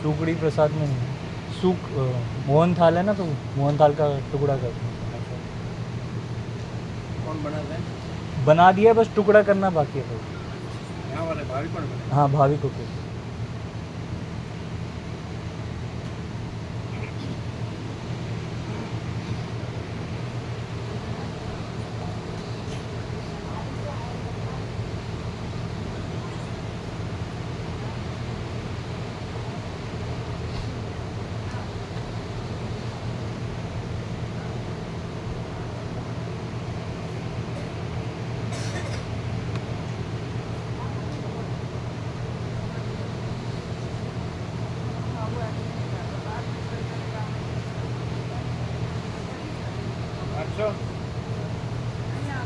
सुकड़ी प्रसाद में नहीं, सुक मोहन थाल है ना, तो मोहन थाल का टुकड़ा कर कौन बनाता है? बना दिया, बस टुकड़ा करना बाकी है। यहाँ वाले भाभी पर बने। हाँ, भाभी को के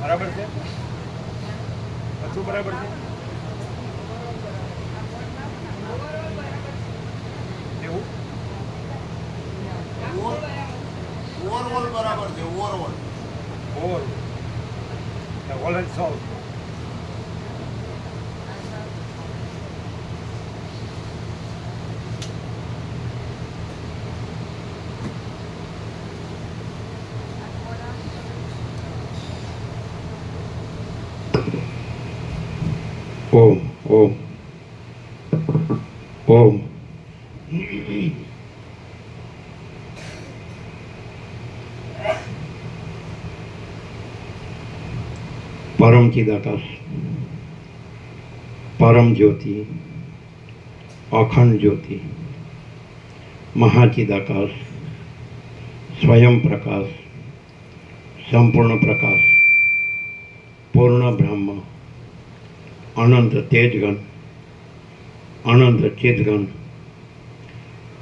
बराबर છે બરાબર છે એવું ઓવરઓલ બરાબર છે ઓવરઓલ ઓલ એન્ડ સોલ ओम ओम ओम परम चिदाकाश, परम ज्योति, अखंड ज्योति, महाचिदाकाश, स्वयं प्रकाश, संपूर्ण प्रकाश, पूर्ण ब्रह्म, अनंत तेजगण, अनंत चिदगण,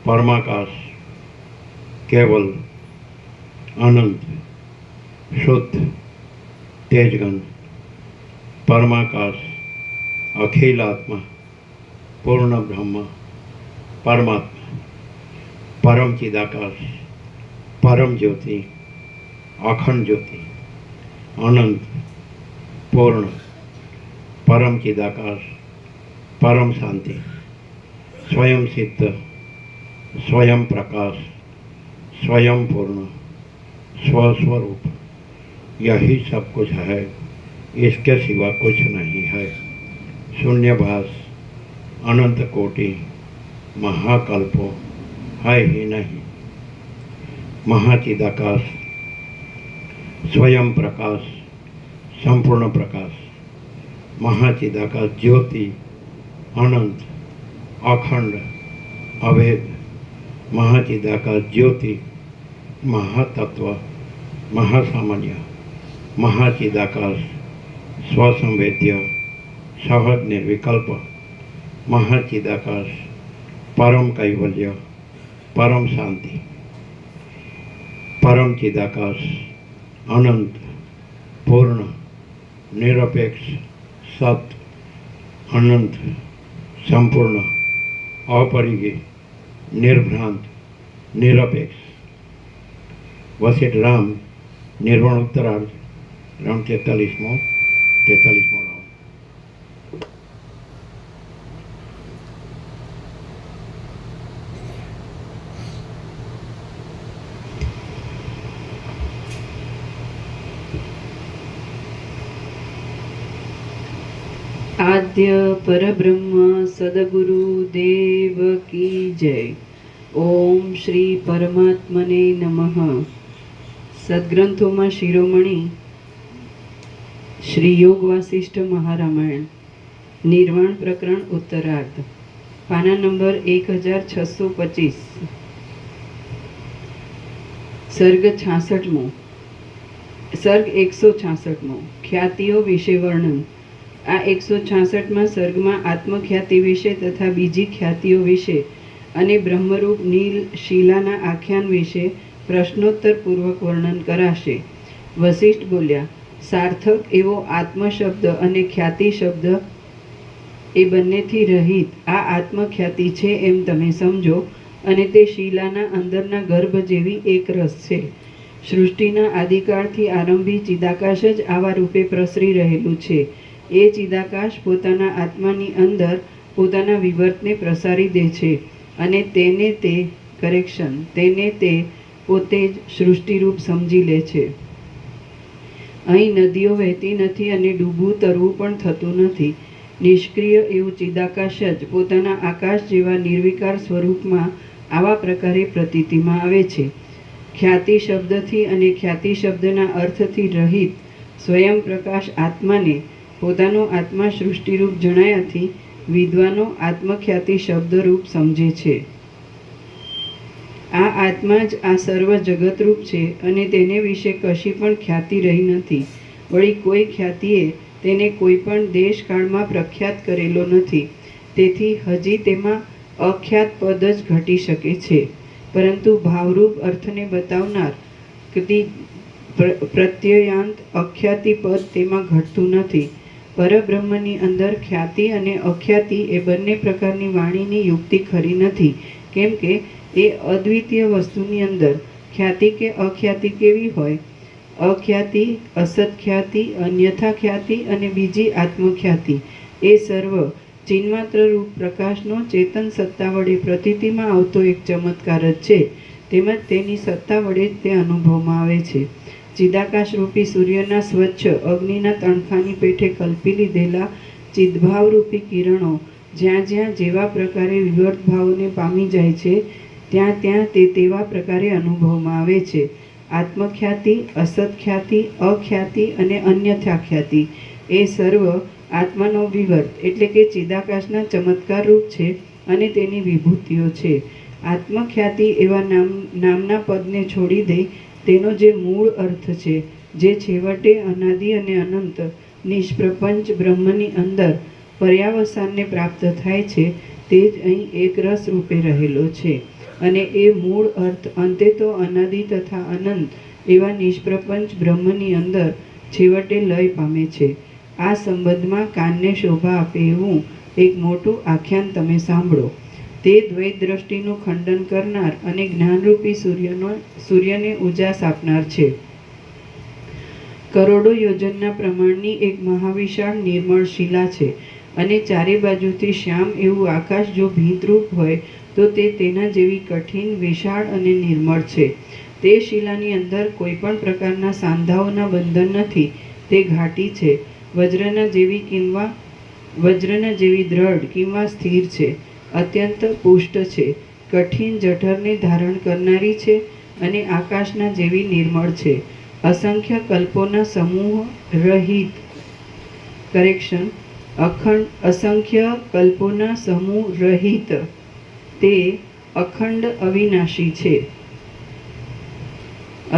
परमाकाश, केवल अनंत शुद्ध तेजगण, परमाकाश, अखिल आत्मा, पूर्ण ब्रह्म, परमात्मा, परम चिदाकाश, परम ज्योति, अखंड ज्योति, अनंत पूर्ण परम चिदाकाश, परम शांति, स्वयं सिद्ध, स्वयं प्रकाश, स्वयं पूर्ण, स्वस्वरूप, यही सब कुछ है, इसके सिवा कुछ नहीं है। शून्यभास, अनंत कोटि, महाकल्पों है ही नहीं। महाचिदाकाश, स्वयं प्रकाश, संपूर्ण प्रकाश, महाचिदाकाश ज्योति, अनंत, अखंड, अभेद, महाचिदाकाश ज्योति, महातत्व, महासामान्य, महाचिदाकाश, स्वसंवेद्य, सहज निर्विकल्प, महाचिदाकाश, परम कैवल्य, परम शांति, परम चिदाकाश, अनंत, पूर्ण, निरपेक्ष, सत्य, अनंत, संपूर्ण, अपरिज्ञ, निर्भ्रांत, निरपेक्ष, वसिठ राम નિર્વાણ ઉત્તરાર્ધ રાઉન્ડ 43મો રાઉન્ડ. આદ્ય પરબ્રહ્મ સદગુરુ દેવ કી જય. ઓમ શ્રી પરમાત્મને નમઃ. સદગ્રંથોમાં શિરોમણી શ્રી યોગ વાસિષ્ઠ મહારામાયણ નિર્વાણ પ્રકરણ ઉત્તરાર્ધ પાના નંબર 1625 સર્ગ 66મો. સર્ગ 166મો. ખ્યાતિઓ વિશે વર્ણન. આ 166માં સર્ગમાં આત્મખ્યાતિ વિશે તથા બીજી ખ્યાતિઓ વિશે અને બ્રહ્મરૂપ નીલ શિલાના આખ્યાન વિશે પ્રશ્નોત્તર પૂર્વક વર્ણન કરાશે. વશિષ્ઠ બોલ્યા, સાર્થક એવો આત્મ શબ્દ અને ખ્યાતિ શબ્દ એ બંનેથી રહિત આ આત્મખ્યાતિ છે એમ તમે સમજો, અને તે શિલાના અંદરના ગર્ભ જેવી એક રસ છે. સૃષ્ટિના આદિકાળથી આરંભી ચિદાકાશ જ આવા રૂપે પ્રસરી રહેલું છે. એ ચિદાકાશ પોતાના આત્માની અંદર પોતાના વિવર્તને પ્રસારી દે છે અને તેને તે પોતે જ સૃષ્ટિરૂપ સમજી લે છે. અહીં નદીઓ વહેતી નથી અને ડૂબવું તરવું પણ થતું નથી. નિષ્ક્રિય એવું ચિદાકાશ જ પોતાના આકાશ જેવા નિર્વિકાર સ્વરૂપમાં આવા પ્રકારે પ્રતીતિમાં આવે છે. ખ્યાતિ શબ્દથી અને ખ્યાતિ શબ્દના અર્થથી રહિત સ્વયં પ્રકાશ આત્માને પોતાનો આત્મા સૃષ્ટિરૂપ જણાયાથી વિદ્વાનો આત્મખ્યાતિ શબ્દરૂપ સમજે છે. આ આત્મા જ આ સર્વ જગતરૂપ છે અને તેને વિશે કશી પણ ખ્યાતિ રહી નથી. વળી કોઈ ખ્યાતિએ તેને કોઈ પણ દેશકાળમાં પ્રખ્યાત કરેલો નથી. તેથી હજી તેમાં અખ્યાત પદ જ ઘટી શકે છે, પરંતુ ભાવરૂપ અર્થને બતાવનાર પ્રત્યયાંત અખ્યાતિ પદ તેમાં ઘટતું નથી. પરબ્રહ્મની અંદર ખ્યાતિ અને અખ્યાતિ એ બંને પ્રકારની વાણીની યુક્તિ ખરી નથી, કેમ કે એ અદ્વિતીય વસ્તુની અંદર ખ્યાતિ કે અખ્યાતિ કેવી હોય? અખ્યાતિ, અસત્ખ્યાતિ, અન્યથા ખ્યાતિ અને બીજી આત્મખ્યાતિ એ સર્વ ચિન્માત્ર રૂપ પ્રકાશનો ચેતન સત્તા વડે પ્રતીતિમાં આવતો એક ચમત્કાર જ છે. તેમજ તેની સત્તા વડે જ તે અનુભવમાં આવે છે. ચિદાકાશ રૂપી સૂર્યના સ્વચ્છ અગ્નિના તણખાની પેઠે કલ્પી લીધેલા ચિદભાવરૂપી કિરણો જ્યાં જ્યાં જેવા પ્રકારે વિવર્ત ભાવોને પામી જાય છે ત્યાં ત્યાં તે તેવા પ્રકારે અનુભવમાં આવે છે. આત્મખ્યાતિ, અસત્ખ્યાતિ, અખ્યાતિ અને અન્યથા ખ્યાતિ એ સર્વ આત્માનો વિવર્ત એટલે કે ચિદાકાશના ચમત્કાર રૂપ છે અને તેની વિભૂતિઓ છે. આત્મખ્યાતિ એવા નામના પદને છોડી દે તેનો જે મૂળ અર્થ છે, જે છેવટે અનાદિ અને અનંત નિષ્પ્રપંચ બ્રહ્મની અંદર પર્યાવસાનને પ્રાપ્ત થાય છે, તે જ અહીં એક રસ રૂપે રહેલો છે. અને એ મૂળ અર્થ અંતે તો અનાદિ તથા અનંત એવા નિષ્પ્રપંચ બ્રહ્મની અંદર છેવટે લય પામે છે. આ સંબંધમાં કાનને શોભા આપે એવું એક મોટું આખ્યાન તમે સાંભળો. તે દ્વૈત દ્રષ્ટિનું ખંડન કરનાર અને જ્ઞાનરૂપી સૂર્યને ઉજાસ આપનાર છે. કરોડો યોજનના પ્રમાણની એક મહાવિશાળ નિર્મળ શિલા છે અને ચારે બાજુથી શ્યામ એવું આકાશ જો ભીતરૂપ હોય તો તે તેના જેવી કઠિન, વિશાળ અને નિર્મળ છે. તે શિલાની અંદર કોઈ પણ પ્રકારના સાંધાઓના બંધન નથી. તે ઘાટી છે, વજ્રના જેવી દ્રઢ કિંવા સ્થિર છે, અત્યંત પુષ્ટ છે, કઠિન જઠરને ધારણ કરનારી છે અને આકાશના જેવી નિર્મળ છે. અસંખ્ય કલ્પોના સમૂહ રહિત અસંખ્ય કલ્પોના સમૂહ રહિત તે અખંડ અવિનાશી છે.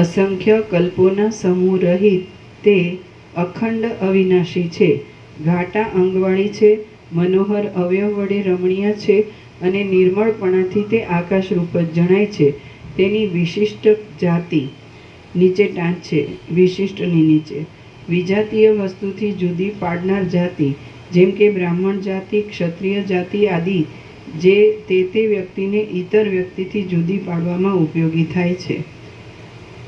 અસંખ્ય કલ્પોના સમૂહ રહિત તે અખંડ અવિનાશી છે. ઘાટા અંગવાળી છે, મનોહર અવયવ વડે રમણીય છે અને નિર્મળપણાથી તે આકાશરૂપ જ જણાય છે. તેની વિશિષ્ટ જાતિ નીચે ટાંચ છે, વિશિષ્ટની નીચે વિજાતીય વસ્તુથી જુદી પાડનાર જાતિ, જેમ કે બ્રાહ્મણ જાતિ, ક્ષત્રિય જાતિ આદિ જે તે વ્યક્તિને ઇતર વ્યક્તિથી જુદી પાડવામાં ઉપયોગી થાય છે.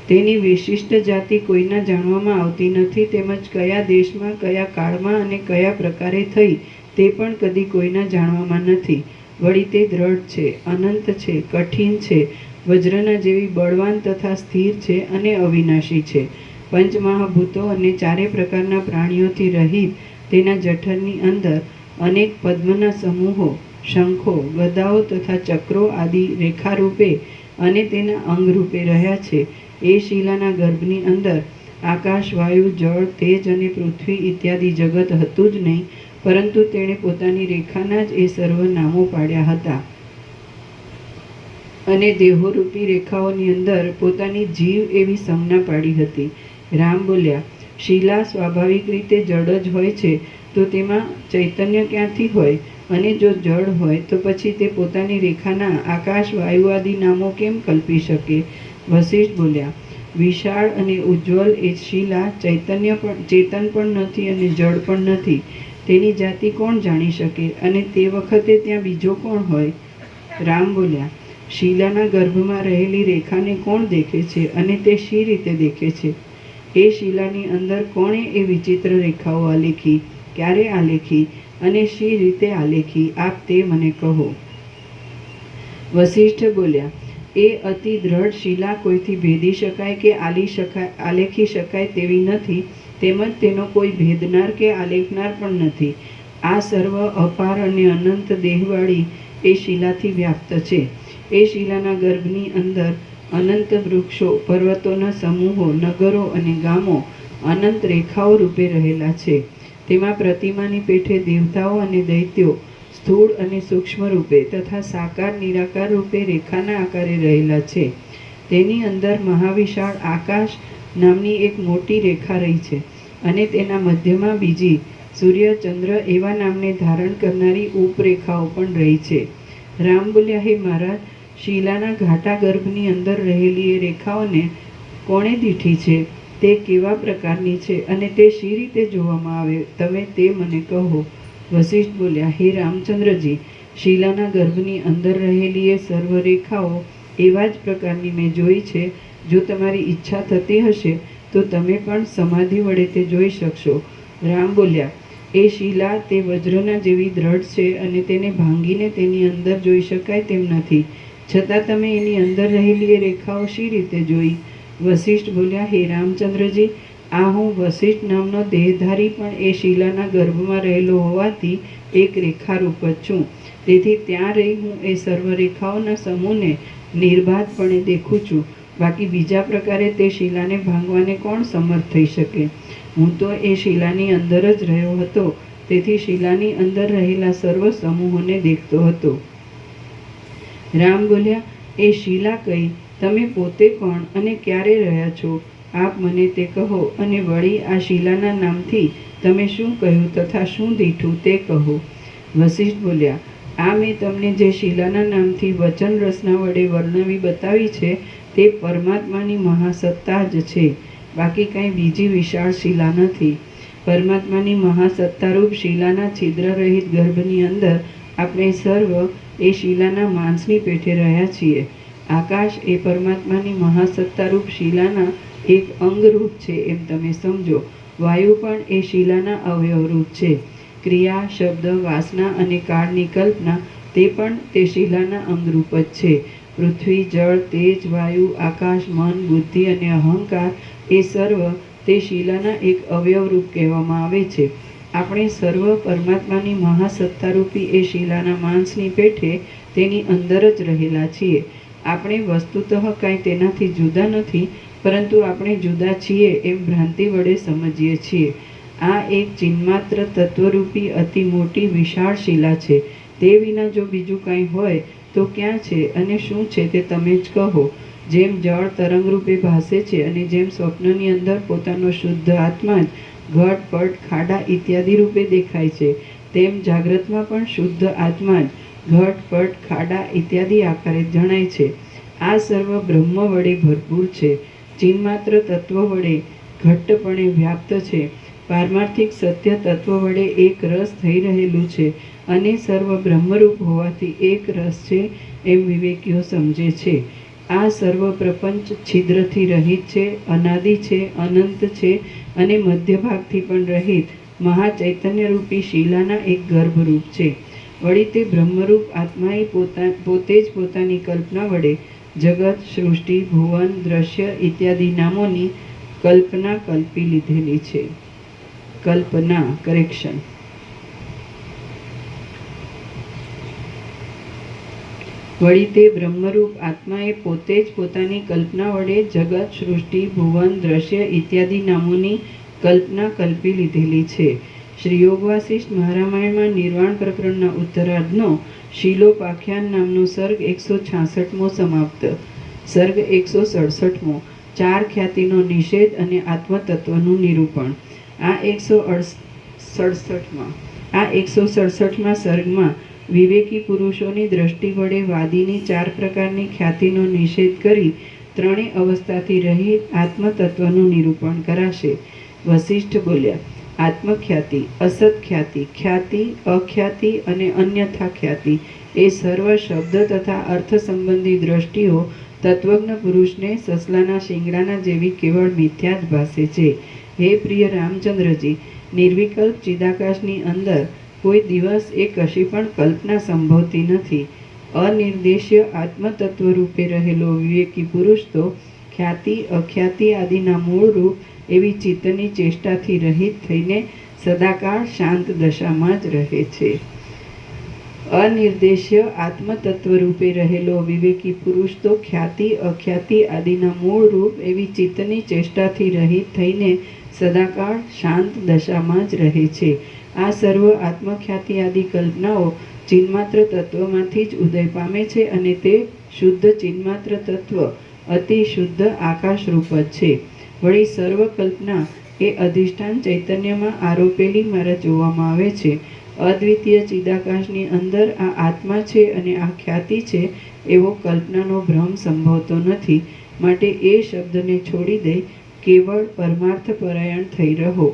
તેની વિશિષ્ટ જાતિ કોઈના જાણવામાં આવતી નથી, તેમજ કયા દેશમાં, કયા કાળમાં અને કયા પ્રકારે થઈ તે પણ કદી કોઈના જાણવામાં નથી. વળી તે દ્રઢ છે, અનંત છે, કઠિન છે, વજ્રના જેવી બળવાન તથા સ્થિર છે અને અવિનાશી છે. પંચમહાભૂતો અને ચારે પ્રકારના પ્રાણીઓથી રહિત તેના જઠરની અંદર અનેક પદ્મના સમૂહો, શંખો, ગદાઓ તથા ચક્રો આદિ રેખારૂપે અને તેના અંગરૂપે રહ્યા છે. એ શિલાના ગર્ભની અંદર આકાશ, વાયુ, જળ, તેજ અને પૃથ્વી ઇત્યાદિ જગત હતું જ નહીં, પરંતુ તેણે પોતાની રેખાના જ એ સર્વ નામો પાડ્યા હતા અને દેહોરૂપી રેખાઓની અંદર પોતાની જીવ એવી સંજ્ઞા પાડી હતી. રામ બોલ્યા, શિલા સ્વાભાવિક રીતે જડ જ હોય છે, તો તેમાં ચૈતન્ય ક્યાંથી હોય? અને જો જડ હોય તો પછી તે પોતાની રેખાના આકાશ, વાયુ આદિ નામો કેમ કલ્પી શકે? વશિષ્ઠ બોલ્યા, વિશાળ અને ઉજ્જવલ એ શિલા ચેતન પણ નથી અને જડ પણ નથી. તેની જાતિ કોણ જાણી શકે? અને તે વખતે ત્યાં બીજો કોણ હોય? રામ બોલ્યા, શિલાના ગર્ભમાં રહેલી રેખાને કોણ દેખે છે અને તે શી રીતે દેખે છે? એ શિલાની અંદર કોણે એ વિચિત્ર રેખાઓ આલેખી, ક્યારે આલેખી અને શી રીતે આલેખી? આપ તે મને કહો. વશિષ્ઠ બોલ્યા, એ અતિ દ્રઢ શિલા કોઈથી ભેદી શકાય કે આલેખી શકાય તેવી નથી, તેમજ તેનો કોઈ ભેદનાર કે આલેખનાર પણ નથી. આ સર્વ અપાર અને અનંત દેહવાળી એ શિલાથી વ્યાપ્ત છે. એ શિલાના ગર્ભની અંદર અનંત વૃક્ષો, પર્વતોના સમૂહો, નગરો અને ગામો અનંત રેખાઓ રૂપે રહેલા છે. તેમાં પ્રતિમાની પેઠે દેવતાઓ અને દૈત્યો સ્થૂળ અને સૂક્ષ્મ રૂપે તથા સાકાર નિરાકાર રૂપે રેખાના આકારે રહેલા છે. તેની અંદર મહાવિશાળ આકાશ નામની એક મોટી રેખા રહી છે અને તેના મધ્યમાં બીજી સૂર્ય, ચંદ્ર એવા નામને ધારણ કરનારી ઉપરેખાઓ પણ રહી છે. રામ બોલ્યા, હે મહારાજ, શિલાના ઘાટા ગર્ભની અંદર રહેલી એ રેખાઓને કોણે દીઠી છે? તે કેવા પ્રકારની છે અને તે શી રીતે જોવામાં આવે? તમે તે મને કહો. વશિષ્ઠ બોલ્યા, હે રામચંદ્રજી, શિલાના ગર્ભની અંદર રહેલી એ સર્વ રેખાઓ એવા જ પ્રકારની મેં જોઈ છે. જો તમારી ઈચ્છા થતી હશે તો તમે પણ સમાધિ વડે તે જોઈ શકશો. રામ બોલ્યા, એ શિલા તે વજ્રના જેવી દ્રઢ છે અને તેને ભાંગીને તેની અંદર જોઈ શકાય તેમ નથી, છતાં તમે એની અંદર રહેલી એ રેખાઓ શી રીતે જોઈ? વશિષ્ઠ બોલ્યા, હે રામચંદ્રજી, આ હું વશિષ્ઠ નામનો દેહધારી પણ એ શિલાના ગર્ભમાં રહેલો હોવાથી એક રેખારૂપ જ છું. તેથી ત્યાં રહી હું એ સર્વ રેખાઓના સમૂહને નિર્બાધપણે દેખું છું. બાકી બીજા પ્રકારે તે શિલાને ભાંગવાને કોણ સમર્થ થઈ શકે? હું તો એ શિલાની અંદર જ રહ્યો હતો, તેથી શિલાની અંદર રહેલા સર્વ સમૂહોને દેખતો હતો. રામ બોલ્યા, એ શિલા કઈ? તમે પોતે કોણ અને ક્યારે રહ્યા છો? આપ મને તે કહો. અને વળી આ શિલાના નામથી તમે શું કહ્યું તથા શું દીઠું તે કહો. વશિષ્ઠ બોલ્યા, આ મેં તમને જે શિલાના નામથી વચન રચના વડે વર્ણવી બતાવી છે તે પરમાત્માની મહાસત્તા જ છે, બાકી કંઈ બીજી વિશાળ શિલા નથી. પરમાત્માની મહાસત્તારૂપ શિલાના છિદ્ર રહિત ગર્ભની અંદર આપણે સર્વ એ શિલાના માંસની પેઠે રહ્યા છીએ. આકાશ એ પરમાત્માની મહાસત્તારૂપ શિલાના એક અંગરૂપ છે એમ તમે સમજો. વાયુ પણ એ શિલાના અવયવરૂપ છે. ક્રિયા, શબ્દ, વાસના અને કાળની કલ્પના તે પણ તે શિલાના અંગરૂપ જ છે. પૃથ્વી, જળ, તેજ, વાયુ, આકાશ, મન, બુદ્ધિ અને અહંકાર એ સર્વ તે શિલાના એક અવયવરૂપ કહેવામાં આવે છે. આપણે સર્વ પરમાત્માની મહાસત્તારૂપી એ શિલાના માંસની પેઠે તેની અંદર જ રહેલા છીએ. આપણે વસ્તુતઃ કાંઈ તેનાથી જુદા નથી, પરંતુ આપણે જુદા છીએ એમ ભ્રાંતિ વડે સમજીએ છીએ. આ એક ચિન્માત્ર તત્વરૂપી અતિ મોટી વિશાળ શિલા છે. તે વિના જો બીજું કાંઈ હોય તો ક્યાં છે અને શું છે તે તમે જ કહો. જેમ જળ તરંગરૂપે ભાસે છે અને જેમ સ્વપ્નની અંદર પોતાનો શુદ્ધ આત્મા જ ઘટ, પટ, ખાડા ઇત્યાદિ રૂપે દેખાય છે, તેમ જાગ્રતમાં પણ શુદ્ધ આત્મા જ ઘટ, પટ, ખાડા ઇત્યાદિ આકારે જણાય છે. આ સર્વ બ્રહ્મ વડે ભરપૂર છે. ચિન્માત્ર તત્વ વડે ઘટ્ટપણે વ્યાપ્ત છે. પારમાર્થિક સત્ય તત્વ વડે એક રસ થઈ રહેલું છે અને સર્વ બ્રહ્મરૂપ હોવાથી એક રસ છે એમ વિવેકીઓ સમજે છે. આ સર્વ પ્રપંચ છિદ્રથી રહિત છે, અનાદિ છે, અનંત છે અને મધ્યભાગથી પણ રહિત મહાચૈતન્યરૂપી શિલાના એક ગર્ભરૂપ છે. વળી તે બ્રહ્મરૂપ આત્માએ પોતે જ પોતાની કલ્પના વડે જગત, સૃષ્ટિ, ભુવન, દ્રશ્ય ઇત્યાદિ નામોની કલ્પના કલ્પી લીધેલી છે. કલ્પના કરેક્શન. વળી તે બ્રહ્મરૂપ આત્માએ પોતે જ પોતાની કલ્પના વડે જગત, સૃષ્ટિ, ભુવન, દ્રશ્ય ઇત્યાદિ નામોની કલ્પના કલ્પી લીધેલી છે. શ્રી યોગ વાસિષ્ઠ મહારામાયણમાં નિર્વાણ પ્રકરણના ઉત્તરાર્ધનો શીલોપાખ્યાન નામનો સર્ગ 166મો સમાપ્ત. સર્ગ 167મો ચાર ખ્યાતિનો નિષેધ અને આત્મતત્વનું નિરૂપણ. આ 167મા સર્ગમાં વિવેકી પુરુષોની દ્રષ્ટિ વડે વાદીની ચાર પ્રકારની ખ્યાતિનો નિષેધ કરી ત્રણેય અવસ્થાથી રહિત આત્મતત્વનું નિરૂપણ કરાશે. વસિષ્ઠ બોલ્યા, આત્મખ્યાતિ, અસત્ખ્યાતિ, ખ્યાતિ, અખ્યાતિ અને અન્યથા ખ્યાતિ એ સર્વ શબ્દ તથા અર્થ સંબંધી દ્રષ્ટિઓ તત્વજ્ઞ પુરુષને સસલાના શિંગડાના જેવી કેવળ મિથ્યા જ ભાસે છે. હે પ્રિય રામચંદ્રજી, નિર્વિકલ્પ ચિદાકાશની અંદર કોઈ દિવસ એ કશી પણ કલ્પના સંભવતી નથી. અનિર્દેશ્ય આત્મતત્વ રૂપે રહેલો વિવેકી પુરુષ તો ખ્યાતિ, અખ્યાતિ આદિના મૂળરૂપ એવી ચિત્તની ચેષ્ટાથી રહિત થઈને સદાકાળ શાંત દશામાં જ રહે છે. અનિર્દેશ્ય આત્મતત્વ રૂપે રહેલો વિવેકી પુરુષ તો ખ્યાતિ, અખ્યાતિ આદિના મૂળરૂપ એવી ચિત્તની ચેષ્ટાથી રહિત થઈને સદાકાળ શાંત દશામાં જ રહે છે. આ સર્વ આત્મખ્યાતિ આદિ કલ્પનાઓ ચિન્માત્ર તત્વમાંથી જ ઉદય પામે છે અને તે શુદ્ધ ચિન્માત્ર તત્વ અતિ શુદ્ધ આકાશરૂપ જ છે. વળી સર્વ કલ્પના એ અધિષ્ઠાન ચૈતન્યમાં આરોપેલી મારા જોવામાં આવે છે. અદ્વિતીય ચિદાકાશની અંદર આ આત્મા છે અને આ ખ્યાતિ છે એવો કલ્પનાનો ભ્રમ સંભવતો નથી. માટે એ શબ્દને છોડી દઈ કેવળ પરમાર્થ પરાયણ થઈ રહો.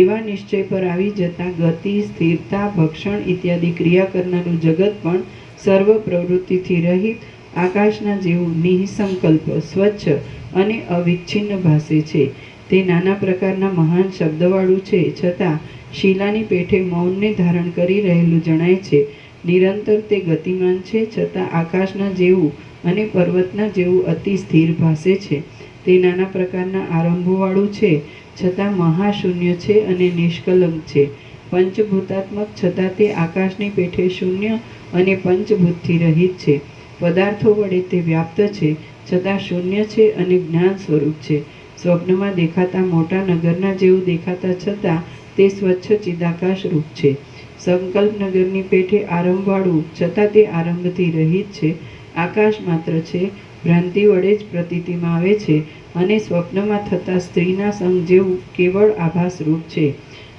એવા નિશ્ચય પર આવી જતા ગતિ, સ્થિરતા, ભક્ષણ ઇત્યાદિ ક્રિયા કરનારું જગત પણ સર્વ પ્રવૃત્તિથી રહિત આકાશના જેવું નિઃસંકલ્પ, સ્વચ્છ અને અવિચ્છિન્ન ભાસે છે. તે નાના પ્રકારના મહાન શબ્દવાળું છે, છતાં શિલાની પેઠે મૌનને ધારણ કરી રહેલું જણાય છે. નિરંતર તે ગતિમાન છે, છતાં આકાશના જેવું અને પર્વતના જેવું અતિ સ્થિર ભાસે છે. તે નાના પ્રકારના આરંભોવાળું છે, છતાં મહાશૂન્ય છે અને નિષ્કલંક છે. પંચભૂતાત્મક, છતાં તે આકાશની પેઠે શૂન્ય અને પંચભૂતથી રહિત છે. પદાર્થો વડે તે વ્યાપ્ત છે, છતાં શૂન્ય છે અને જ્ઞાન સ્વરૂપ છે. સ્વપ્નમાં દેખાતા મોટા નગરના જેવું દેખાતા છતાં તે સ્વચ્છ ચિદાકાશ રૂપ છે. સંકલ્પ નગરની પેઠે આરંભવાળું, છતાં તે આરંભથી રહિત છે. આકાશ માત્ર છે, ભ્રાંતિ વડે જ પ્રતીતિમાં આવે છે અને સ્વપ્નમાં થતા સ્ત્રીના સંગ જેવું કેવળ આભાસ રૂપ છે.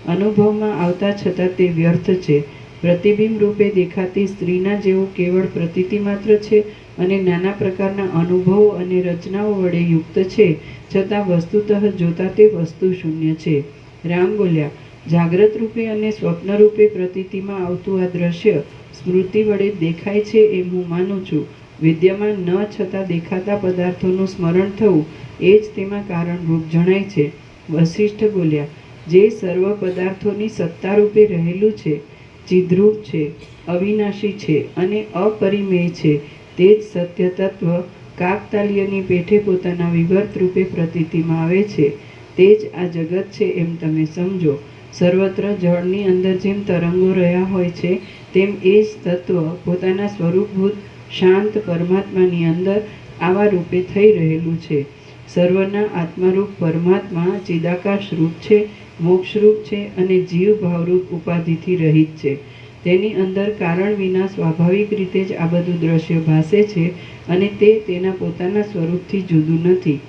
અનુભવમાં આવતા છતાં તે વ્યર્થ છે. પ્રતિબિંબ રૂપે દેખાતી સ્ત્રીના જેવું કેવળ પ્રતીતિ માત્ર છે અને નાના પ્રકારના અનુભવો અને રચનાઓ વડે યુક્ત છે, છતાં વસ્તુતઃ જોતા તે વસ્તુ શૂન્ય છે. રામ બોલ્યા, જાગ્રત રૂપે અને સ્વપ્ન રૂપે પ્રતીતિમાં આવતું આ દ્રશ્ય સ્મૃતિ વડે દેખાય છે એમ હું માનું છું. વિદ્યમાન ન છતાં દેખાતા પદાર્થોનું સ્મરણ થવું એ જ તેમાં કારણરૂપ જણાય છે. વસિષ્ઠ બોલ્યા, જે સર્વ પદાર્થોની સત્તા રૂપે રહેલું છે, ચિદ્રૂપ છે, અવિનાશી છે અને અપરિમેય છે, તે જ સત્ય તત્વ કાકતાલીયની પેઠે પોતાના વિવર્ત રૂપે પ્રતીતિમાં આવે છે. તે જ આ જગત છે એમ તમે સમજો. સર્વત્ર જળની અંદર જેમ તરંગો રહ્યા હોય છે, તેમ એ જ તત્વ પોતાના સ્વરૂપભૂત શાંત પરમાત્માની અંદર આવા રૂપે થઈ રહેલું છે. સર્વના આત્મારૂપ પરમાત્મા ચિદાકાશ રૂપ છે, મોક્ષરૂપ છે અને જીવ ભાવરૂપ ઉપાધિથી રહિત છે. તેની અંદર કારણ વિના સ્વાભાવિક રીતે જ આ બધું દ્રશ્ય ભાસે છે અને તે તેના પોતાના સ્વરૂપથી જુદું નથી.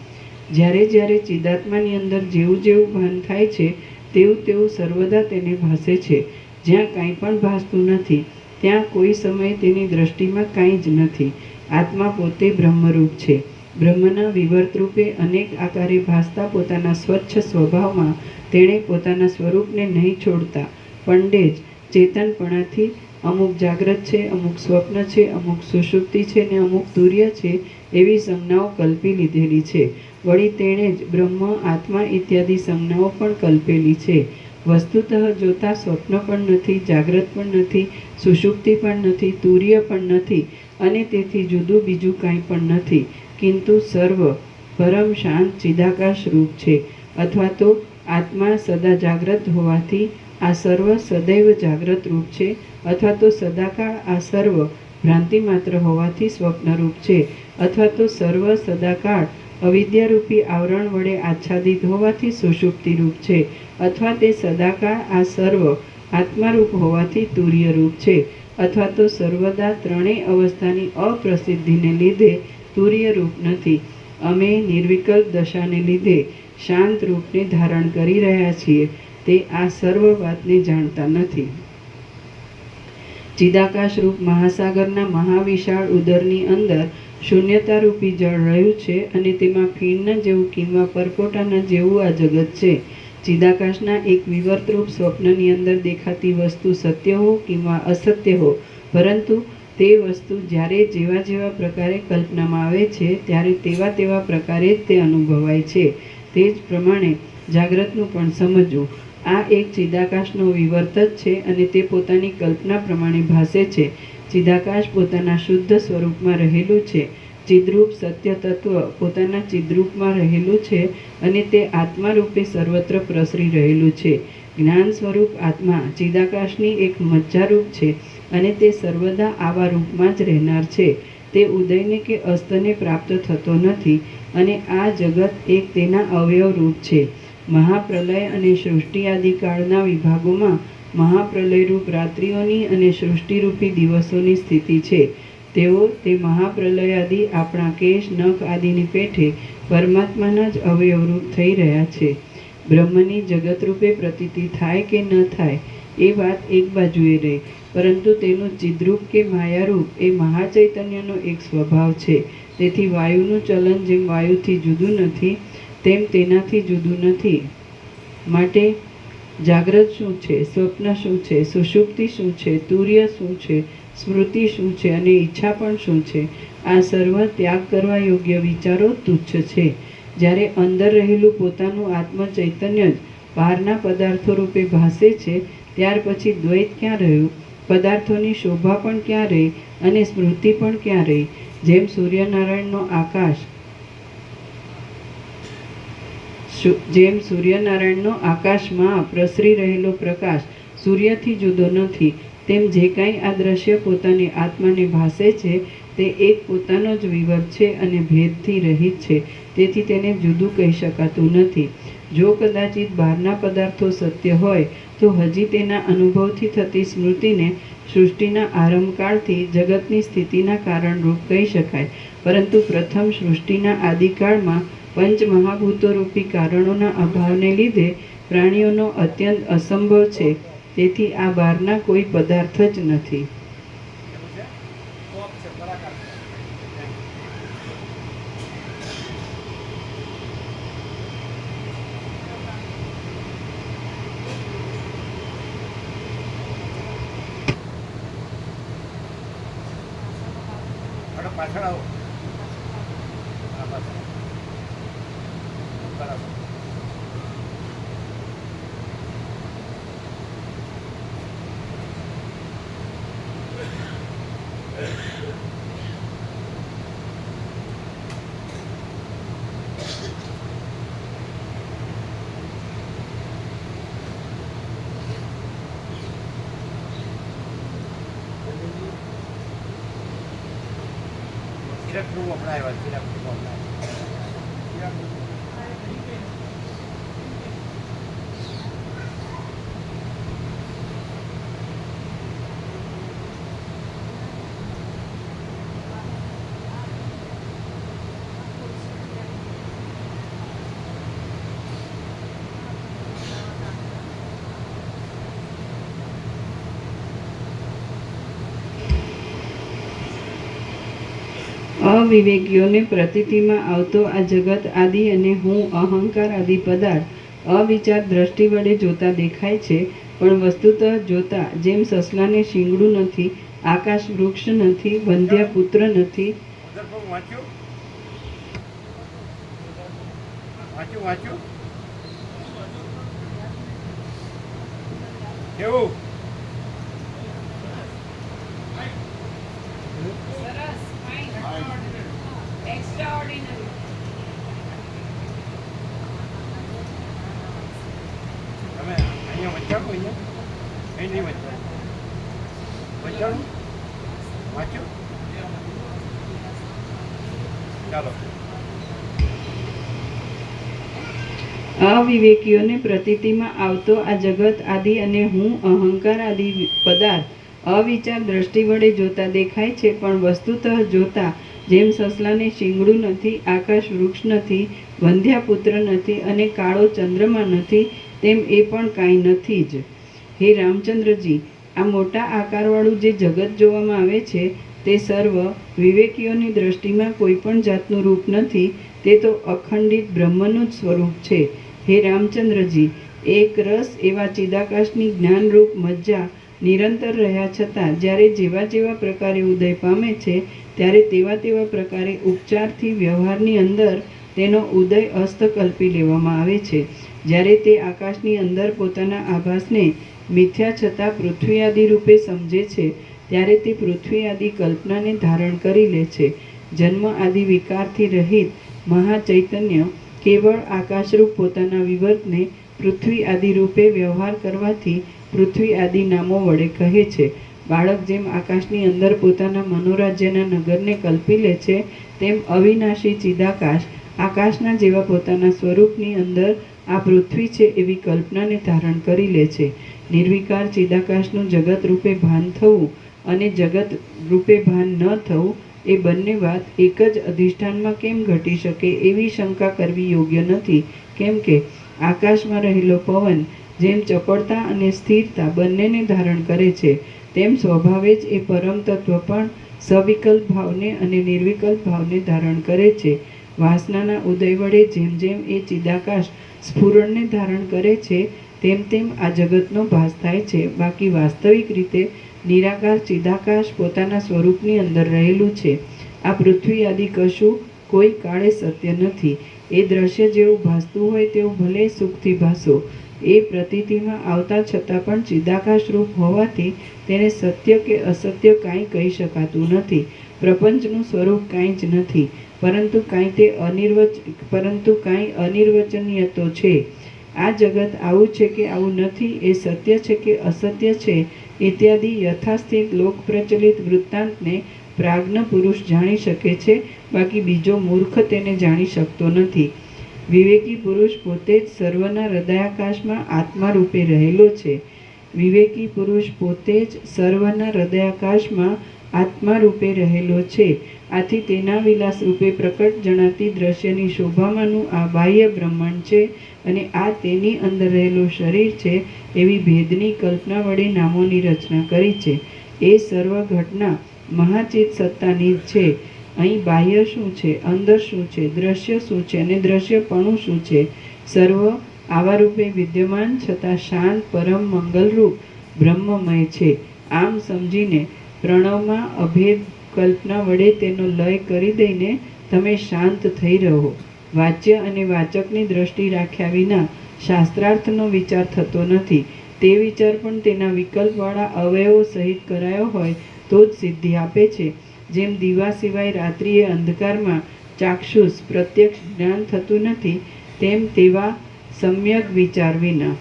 જ્યારે જ્યારે ચિદાત્માની અંદર જેવું જેવું ભાન થાય છે તેવું તેવું સર્વદા તેને ભાસે છે. જ્યાં કાંઈ પણ ભાસતું નથી ત્યાં કોઈ સમયે તેની દ્રષ્ટિમાં કાંઈ જ નથી. આત્મા પોતે બ્રહ્મરૂપ છે. બ્રહ્મના વિવર્ત રૂપે અનેક આકારે ભાસતા પોતાના સ્વચ્છ સ્વભાવમાં તેણે પોતાના સ્વરૂપને નહીં છોડતા પંડે જ ચેતનપણાથી અમુક જાગ્રત છે, અમુક સ્વપ્ન છે, અમુક સુષુપ્તિ છે ને અમુક તુર્ય છે એવી સંજ્ઞાઓ કલ્પી લીધેલી છે. વળી તેણે જ બ્રહ્મ, આત્મા ઇત્યાદિ સંજ્ઞાઓ પણ કલ્પેલી છે. વસ્તુતઃ જોતા સ્વપ્ન પણ નથી, જાગ્રત પણ નથી, સુષુપ્તિ પણ નથી, તુર્ય પણ નથી અને તેથી જુદું બીજું કાંઈ પણ નથી, કિંતુ સર્વ પરમ શાંત ચિદાકાશ રૂપ છે. અથવા તો આત્મા સદા જાગ્રત હોવાથી આ સર્વ સદૈવ જાગ્રત રૂપ છે, અથવા તો સદાકાળ આ સર્વ ભ્રાંતિ માત્ર હોવાથી સ્વપ્નરૂપ છે, અથવા તો સર્વ સદાકાળ અવિદ્યારૂપી આવરણ વડે આચ્છાદિત હોવાથી સુષુપ્તિરૂપ છે, અથવા તે સદાકાળ આ સર્વ આત્મારૂપ હોવાથી તુર્યરૂપ છે, અથવા તો સર્વદા ત્રણેય અવસ્થાની અપ્રસિદ્ધિને લીધે તુર્યરૂપ નથી. અમે નિર્વિકલ્પ દશાને લીધે શાંત રૂપને ધારણ કરી રહ્યા છીએ, તે આ સર્વ વાતને જાણતા નથી. ચિદાકાશ રૂપ મહાસાગરના મહાવિશાળ ઉદરની અંદર શૂન્યતારૂપી જળ રહ્યું છે અને તેમાં ફીણના જેવું કિંવા પરપોટાના જેવું આ જગત છે. ચિદાકાશના એક વિવર્તરૂપ સ્વપ્નની અંદર દેખાતી વસ્તુ સત્ય હો કિંવા અસત્ય હો, પરંતુ તે વસ્તુ જ્યારે જેવા જેવા પ્રકારે કલ્પનામાં આવે છે ત્યારે તેવા તેવા પ્રકારે જ તે અનુભવાય છે. તે જ પ્રમાણે જાગ્રતનું પણ સમજવું. આ એક ચિદાકાશનો વિવર્ત જ છે અને તે પોતાની કલ્પના પ્રમાણે ભાસે છે. ચિદાકાશ પોતાના શુદ્ધ સ્વરૂપમાં રહેલું છે. ચિદ્રૂપ સત્ય તત્વ પોતાના ચિદ્રૂપમાં રહેલું છે અને તે આત્મા રૂપે સર્વત્ર પ્રસરી રહેલું છે. જ્ઞાન સ્વરૂપ આત્મા ચિદાકાશની એક મજ્જારૂપ છે અને તે સર્વદા આવા રૂપમાં જ રહેનાર છે. તે ઉદયને કે અસ્તને પ્રાપ્ત થતો નથી અને આ જગત એક તેના અવયવ રૂપ છે. મહાપ્રલય અને સૃષ્ટિ આદિ કાળના વિભાગોમાં મહાપ્રલયરૂપ રાત્રિઓની અને સૃષ્ટિરૂપી દિવસોની સ્થિતિ છે. તેઓ તે મહાપ્રલયાદિ આપણા કેશ, નખ આદિની પેઠે પરમાત્માના જ અવયવરૂપ થઈ રહ્યા છે. બ્રહ્મની જગતરૂપે પ્રતીતિ થાય કે ન થાય એ વાત એક બાજુએ રહે, પરંતુ તેનું ચિદ્રૂપ કે માયારૂપ એ મહાચૈતન્યનો એક સ્વભાવ છે. તેથી વાયુનું ચલન જેમ વાયુથી જુદું નથી તેમ તેનાથી જુદું નથી. માટે જાગ્રત શું છે, સ્વપ્ન શું છે, સુષુપ્તિ શું છે, તુર્ય શું છે, સ્મૃતિ શું છે અને ઈચ્છા પણ શું છે, આ સર્વ ત્યાગ કરવા યોગ્ય વિચારો તુચ્છ છે. જ્યારે અંદર રહેલું પોતાનું આત્મ ચૈતન્ય જ બહારના પદાર્થો રૂપે ભાસે છે, ત્યાર પછી દ્વૈત ક્યાં રહ્યું, પદાર્થોની શોભા પણ ક્યાં રહી અને સ્મૃતિ પણ ક્યાં રહી. જેમ સૂર્યનારાયણનો આકાશમાં પ્રસરી રહેલો પ્રકાશ સૂર્યથી જુદો નથી, તેમ જે કાંઈ આ દ્રશ્ય પોતાની આત્માને ભાસે છે તે એક પોતાનો જ વિવર છે અને ભેદથી રહિત છે. તેથી તેને જુદું કહી શકાતું નથી. જો કદાચિત બહારના પદાર્થો સત્ય હોય તો હજી તેના અનુભવથી થતી સ્મૃતિને સૃષ્ટિના આરંભકાળથી જગતની સ્થિતિના કારણરૂપ કહી શકાય, પરંતુ પ્રથમ સૃષ્ટિના આદિકાળમાં પંચ મહાભૂતોરૂપી કારણોના અભાવને લીધે પ્રાણીઓનો અત્યંત અસંભવ છે. તેથી આ બહારના કોઈ પદાર્થ જ નથી. પાછળ આવો. બરાબર. સિરપનું વપરાય સિરપનું વપરાય. અવિવેકીઓને પ્રતીતિમાં આવતો આ જગત આદિ અને હું, અહંકાર આદિ પદાર્થ અવિચાર દ્રષ્ટિ વડે જોતા દેખાય છે, પણ વસ્તુતઃ જોતા જેમ સસલાને શીંગડું નથી, આકાશ વૃક્ષ નથી, વંધ્યા પુત્ર નથી, ઉધર પર વાંચ્યું વાંચ્યું વાંચ્યું કેવું તમે અહીંયા વંચાણું અહીંયા અહીં નહીં વંચાણું વંચાણું વાંચ્યું ચાલો અવિવેકીઓને પ્રતીતિમાં આવતો આ જગત આદિ અને હું અહંકાર આદિ પદાર્થ અવિચાર દ્રષ્ટિ વડે જોતા દેખાય છે, પણ વસ્તુતઃ જોતા જેમ સસલાને શીંગડું નથી, આકાશ વૃક્ષ નથી, વંધ્યા પુત્ર નથી અને કાળો ચંદ્રમા નથી, તેમ એ પણ કાંઈ નથી જ. હે રામચંદ્રજી, આ મોટા આકારવાળું જે જગત જોવામાં આવે છે તે સર્વ વિવેકીઓની દ્રષ્ટિમાં કોઈ પણ જાતનું રૂપ નથી, તે તો અખંડિત બ્રહ્મનું જ સ્વરૂપ છે. હે રામચંદ્રજી, એક રસ એવા ચિદાકાશની જ્ઞાનરૂપ મજ્જા નિરંતર રહ્યા છતાં જ્યારે જેવા જેવા પ્રકારે ઉદય પામે છે ત્યારે તેવા તેવા પ્રકારે ઉપચારથી વ્યવહારની અંદર તેનો ઉદય અસ્ત કલ્પી લેવામાં આવે છે. જ્યારે તે આકાશની અંદર પોતાના આભાસને મિથ્યા છતાં પૃથ્વી આદિ રૂપે સમજે છે ત્યારે તે પૃથ્વી આદિ કલ્પનાને ધારણ કરી લે છે. જન્મ આદિ વિકારથી રહિત મહાચૈતન્ય કેવળ આકાશરૂપ પોતાના વિવર્તને પૃથ્વી આદિ રૂપે વ્યવહાર કરવાથી પૃથ્વી આદિ નામો વડે કહે છે. બાળક જેમ આકાશની અંદર પોતાના મનોરાજ્યના નગરને કલ્પી લે છે, તેમ અવિનાશી ચિદાકાશ આકાશના જેવા પોતાના સ્વરૂપની અંદર આ પૃથ્વી છે એવી કલ્પનાને ધારણ કરી લે છે. નિર્વિકાર ચિદાકાશનું જગત રૂપે ભાન થવું અને જગત રૂપે ભાન ન થવું એ બંને વાત એક જ અધિષ્ઠાનમાં કેમ ઘટી શકે એવી શંકા કરવી યોગ્ય નથી. કેમ કે આકાશમાં રહેલો પવન જેમ ચપળતા અને સ્થિરતા બંનેને ધારણ કરે છે, તેમ સ્વભાવે જ એ પરમ તત્વ પણ સવિકલ્પ ભાવને અને નિર્વિકલ્પ ભાવને ધારણ કરે છે. વાસનાના ઉદય વડે જેમ જેમ એ ચિદાકાશ સ્ફુરણને ધારણ કરે છે તેમ તેમ આ જગતનો ભાસ થાય છે. બાકી વાસ્તવિક રીતે નિરાકાર ચિદાકાશ પોતાના સ્વરૂપની અંદર રહેલું છે. આ પૃથ્વી આદિ કશું કોઈ કાળે સત્ય નથી. એ દ્રશ્ય જેવું ભાસતું હોય તેવું ભલે સુખથી ભાસો, એ પ્રતીતિમાં આવતા છતાં પણ ચિદાકાશ રૂપ હોવાથી તેને સત્ય કે અસત્ય કાંઈ કહી શકાતું નથી. પ્રપંચનું સ્વરૂપ કાંઈ જ નથી, પરંતુ કાંઈ અનિર્વચનીય તો છે. આ જગત આવું છે કે આવું નથી, એ સત્ય છે કે અસત્ય છે ઇત્યાદિ યથાસ્થિત લોક પ્રચલિત વૃત્તાંતને પ્રાજ્ઞ પુરુષ જાણી શકે છે, બાકી બીજો મૂર્ખ તેને જાણી શકતો નથી. વિવેકી પુરુષ પોતે જ સર્વના હૃદયાકાશમાં આત્મા રૂપે રહેલો છે. વિવેકી પુરુષ પોતે જ સર્વના હૃદયાકાશમાં આત્મા રૂપે રહેલો છે. આથી તેના વિલાસ રૂપે પ્રકટ જણાતી દ્રશ્યની શોભામાંનું આ બાહ્ય બ્રહ્માંડ છે અને આ તેની અંદર રહેલું શરીર છે એવી ભેદની કલ્પના વડે નામોની રચના કરી છે. એ સર્વ ઘટના મહાચિત સત્તાની જ છે. અહીં બાહ્ય શું છે, અંદર શું છે, દ્રશ્ય શું છે અને દ્રશ્યપણું શું છે, સર્વ આવા રૂપે વિદ્યમાન છતાં શાંત પરમ મંગલરૂપ બ્રહ્મમય છે. આમ સમજીને પ્રણવમાં અભેદ કલ્પના વડે તેનો લય કરી દઈને તમે શાંત થઈ રહો. વાચ્ય અને વાચકની દ્રષ્ટિ રાખ્યા વિના શાસ્ત્રાર્થનો વિચાર થતો નથી. તે વિચાર પણ તેના વિકલ્પવાળા અવયવો સહિત કરાયો હોય તો જ સિદ્ધિ આપે છે. જેમ દીવા સિવાય રાત્રિએ અંધકારમાં ચાક્ષુષ પ્રત્યક્ષ જ્ઞાન થતું નથી, તેમ તેવા સમ્યક વિચાર વિના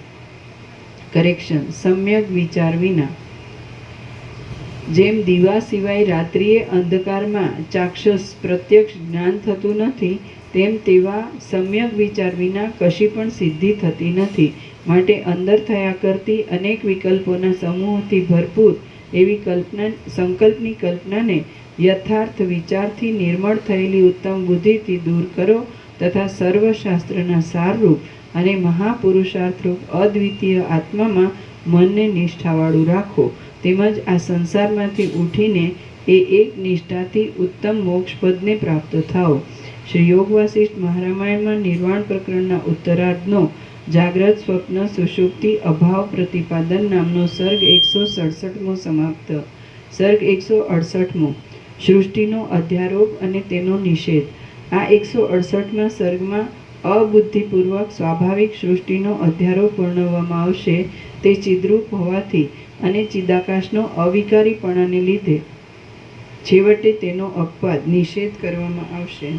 જેમ દીવા સિવાય રાત્રિએ અંધકારમાં ચાક્ષુષ પ્રત્યક્ષ જ્ઞાન થતું નથી, તેમ તેવા સમ્યક વિચાર વિના કશી પણ સિદ્ધિ થતી નથી. માટે અંદર થયા કરતી અનેક વિકલ્પોના સમૂહથી ભરપૂર એવી સંકલ્પની કલ્પનાને યથાર્થ વિચારથી નિર્મળ થયેલી ઉત્તમ બુદ્ધિથી દૂર કરો તથા સર્વશાસ્ત્રના સારરૂપ અને મહાપુરુષાર્થરૂપ અદ્વિતીય આત્મામાં મનને નિષ્ઠાવાળું રાખો. તેમજ આ સંસારમાંથી ઉઠીને એ એક નિષ્ઠાથી ઉત્તમ મોક્ષપદને પ્રાપ્ત થાઓ. શ્રી યોગ વાસિષ્ઠ મહારામાયણમાં નિર્વાણ પ્રકરણના ઉત્તરાર્ધનો જાગ્રત સ્વપ્ન સુષુપ્તિ અભાવ પ્રતિપાદન નામનો સર્ગ 167મો સમાપ્ત. સર્ગ 168મો સૃષ્ટિનો અધ્યારોપ અને તેનો નિષેધ. આ 168મા સર્ગમાં અબુદ્ધિપૂર્વક સ્વાભાવિક સૃષ્ટિનો અધ્યારોપ વર્ણવવામાં આવશે. તે ચિદ્રૂપ હોવાથી અને ચિદાકાશનો અવિકારીપણાને લીધે છેવટે તેનો અપવાદ નિષેધ કરવામાં આવશે.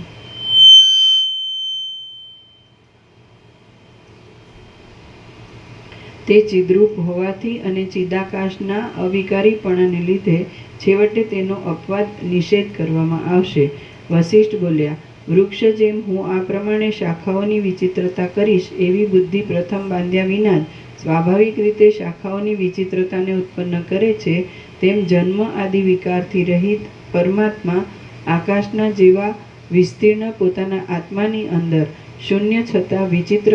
તે ચિદ્રૂપ હોવાથી અને ચિદાકાશના અવિકારીપણાને લીધે છેવટે તેનો અપવાદ નિષેધ કરવામાં આવશે. વશિષ્ઠ બોલ્યા, વૃક્ષ જેમ હું આ પ્રમાણે શાખાઓની વિચિત્રતા કરીશ એવી બુદ્ધિ પ્રથમ બાંધ્યા વિના જ સ્વાભાવિક રીતે શાખાઓની વિચિત્રતાને ઉત્પન્ન કરે છે, તેમ જન્મ આદિ વિકારથી રહિત પરમાત્મા આકાશના જેવા વિસ્તીર્ણ પોતાના આત્માની અંદર શૂન્ય છતાં વિચિત્ર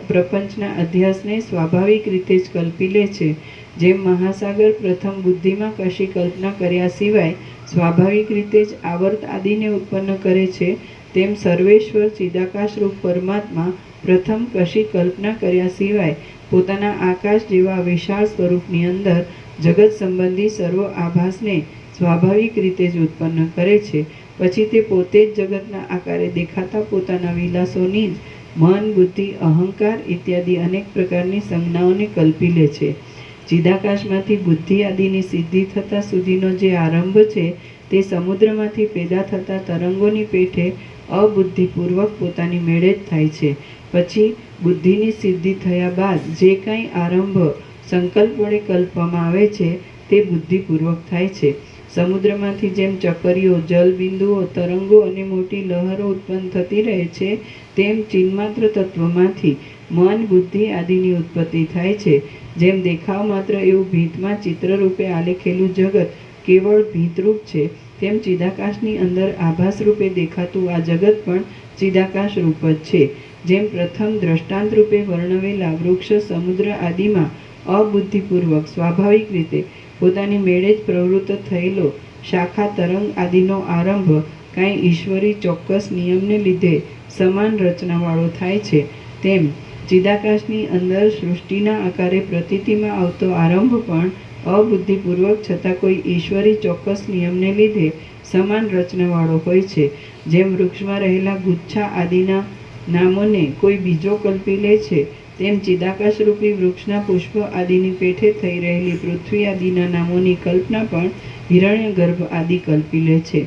પ્રપંચના અધ્યાસને સ્વાભાવિક રીતે જ કલ્પી લે છે. જેમ મહાસાગર પ્રથમ બુદ્ધિમાં કશી કલ્પના કર્યા સિવાય સ્વાભાવિક રીતે જ આવર્ત આદિને ઉત્પન્ન કરે છે, તેમ સર્વેશ્વર ચિદાકાશરૂપ પરમાત્મા પ્રથમ કશી કલ્પના કર્યા સિવાય પોતાના આકાશ જેવા વિશાળ સ્વરૂપની અંદર જગત સંબંધી સર્વ આભાસને સ્વાભાવિક રીતે જ ઉત્પન્ન કરે છે. પછી તે પોતે જ જગતના આકારે દેખાતા પોતાના વિલાસોની જ મન, બુદ્ધિ, અહંકાર ઇત્યાદિ અનેક પ્રકારની સંજ્ઞાઓને કલ્પી લે છે. ચિદાકાશમાંથી બુદ્ધિ આદિની સિદ્ધિ થતાં સુધીનો જે આરંભ છે તે સમુદ્રમાંથી પેદા થતા તરંગોની પેઠે અબુદ્ધિપૂર્વક પોતાની મેળે જ થાય છે. પછી બુદ્ધિની સિદ્ધિ થયા બાદ જે કાંઈ આરંભ સંકલ્પ વડે કલ્પવામાં આવે છે તે બુદ્ધિપૂર્વક થાય છે. સમુદ્રમાંથી જેમ ચકરીઓ, જલબિંદુઓ, તરંગો અને મોટી લહરો ઉત્પન્ન થતી રહે છે, તેમ ચિન્માત્ર તત્વમાંથી મન, બુદ્ધિ આદિની ઉત્પત્તિ થાય છે. જેમ દેખાવ માત્ર એવું ભીંતમાં ચિત્રરૂપે આલેખેલું જગત કેવળ ભીંતરૂપ છે, તેમ ચિદાકાશની અંદર આભાસ રૂપે દેખાતું આ જગત પણ ચિદાકાશ રૂપ જ છે. જેમ પ્રથમ દ્રષ્ટાંત રૂપે વર્ણવેલા વૃક્ષ સમુદ્ર આદિમાં અબુદ્ધિપૂર્વક સ્વાભાવિક રીતે પોતાની મેળે જ પ્રવૃત્ત થયેલો શાખા તરંગ આદિનો આરંભ કાંઈ ઈશ્વરી ચોક્કસ નિયમને લીધે સમાન રચનાવાળો થાય છે, તેમ ચિદાકાશની અંદર સૃષ્ટિના આકારે પ્રતીતિમાં આવતો આરંભ પણ અબુદ્ધિપૂર્વક છતાં કોઈ ઈશ્વરી ચોક્કસ નિયમને લીધે સમાન રચનાવાળો હોય છે. જેમ વૃક્ષમાં રહેલા ગુચ્છા આદિના નામોને કોઈ બીજો કલ્પી લે છે, તેમ ચિદાકાશરૂપી વૃક્ષના પુષ્પ આદિની પેઠે થઈ રહેલી પૃથ્વી આદિના નામોની કલ્પના પણ હિરણ્યગર્ભ આદિ કલ્પી લે છે.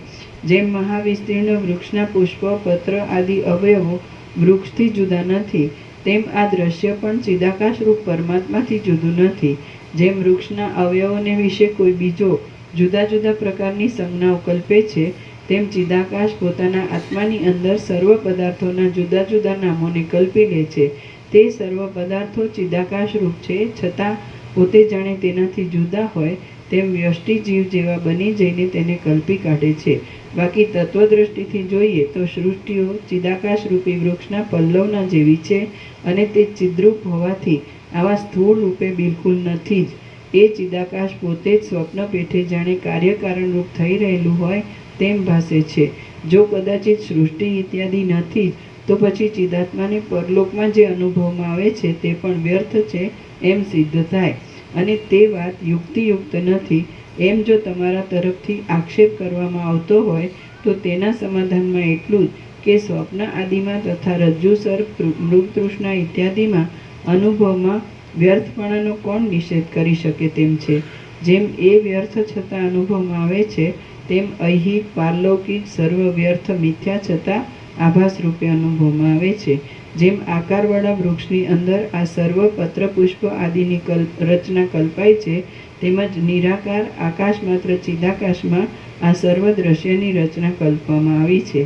જેમ મહાવિસ્તીર્ણ વૃક્ષના પુષ્પ, પત્ર આદિ અવયવો વૃક્ષથી જુદા નથી, તેમ આ દ્રશ્ય પણ ચિદાકાશરૂપ પરમાત્માથી જુદું નથી. જેમ વૃક્ષના અવયવોને વિશે કોઈ બીજો જુદા જુદા પ્રકારની સંજ્ઞાઓ કલ્પે છે, તેમ ચિદાકાશ પોતાના આત્માની અંદર સર્વ પદાર્થોના જુદા જુદા નામોને કલ્પી લે છે. તે સર્વ પદાર્થો ચિદાકાશ રૂપ છે, છતાં પોતે જાણે તેનાથી જુદા હોય તેમ વ્યષ્ટિ જીવ જેવા બની જઈને તેને કલ્પી કાઢે છે. બાકી તત્વદ્રષ્ટિથી જોઈએ તો સૃષ્ટિઓ ચિદાકાશ રૂપી વૃક્ષના પલ્લવના જેવી છે અને તે ચિદ્રૂપ હોવાથી આવા સ્થૂળ રૂપે બિલકુલ નથી જ. એ ચિદાકાશ પોતે જ સ્વપ્ન પેઠે જાણે કાર્યકારણ રૂપ થઈ રહેલું હોય તેમ ભાસે છે. જો કદાચિત સૃષ્ટિ ઇત્યાદિ નથી જ તો પછી ચિદાત્માને પરલોકમાં જે અનુભવમાં આવે છે તે પણ વ્યર્થ છે એમ સિદ્ધ થાય, અને તે વાત યુક્તિયુક્ત નથી એમ જો તમારા તરફથી આક્ષેપ કરવામાં આવતો હોય તો તેના સમાધાનમાં એટલું જ કે સ્વપ્ન આદિમાં તથા રજ્જુ, સર્પ, મૃગતૃષ્ણા ઇત્યાદિમાં અનુભવમાં વ્યર્થપણાનો કોણ નિષેધ કરી શકે તેમ છે. જેમ એ વ્યર્થ છતાં અનુભવમાં આવે છે, તેમ ઐહિક, પારલૌકિક સર્વ વ્યર્થ મિથ્યા છતાં આભાસ રૂપે અનુભવમાં આવે છે. જેમ આકારવાળા વૃક્ષની અંદર આ સર્વ પત્ર, પુષ્પ આદિની રચના કલ્પાય છે, તેમજ નિરાકાર આકાશ માત્ર ચિદાકાશમાં આ સર્વ દ્રશ્યની રચના કલ્પવામાં આવી છે.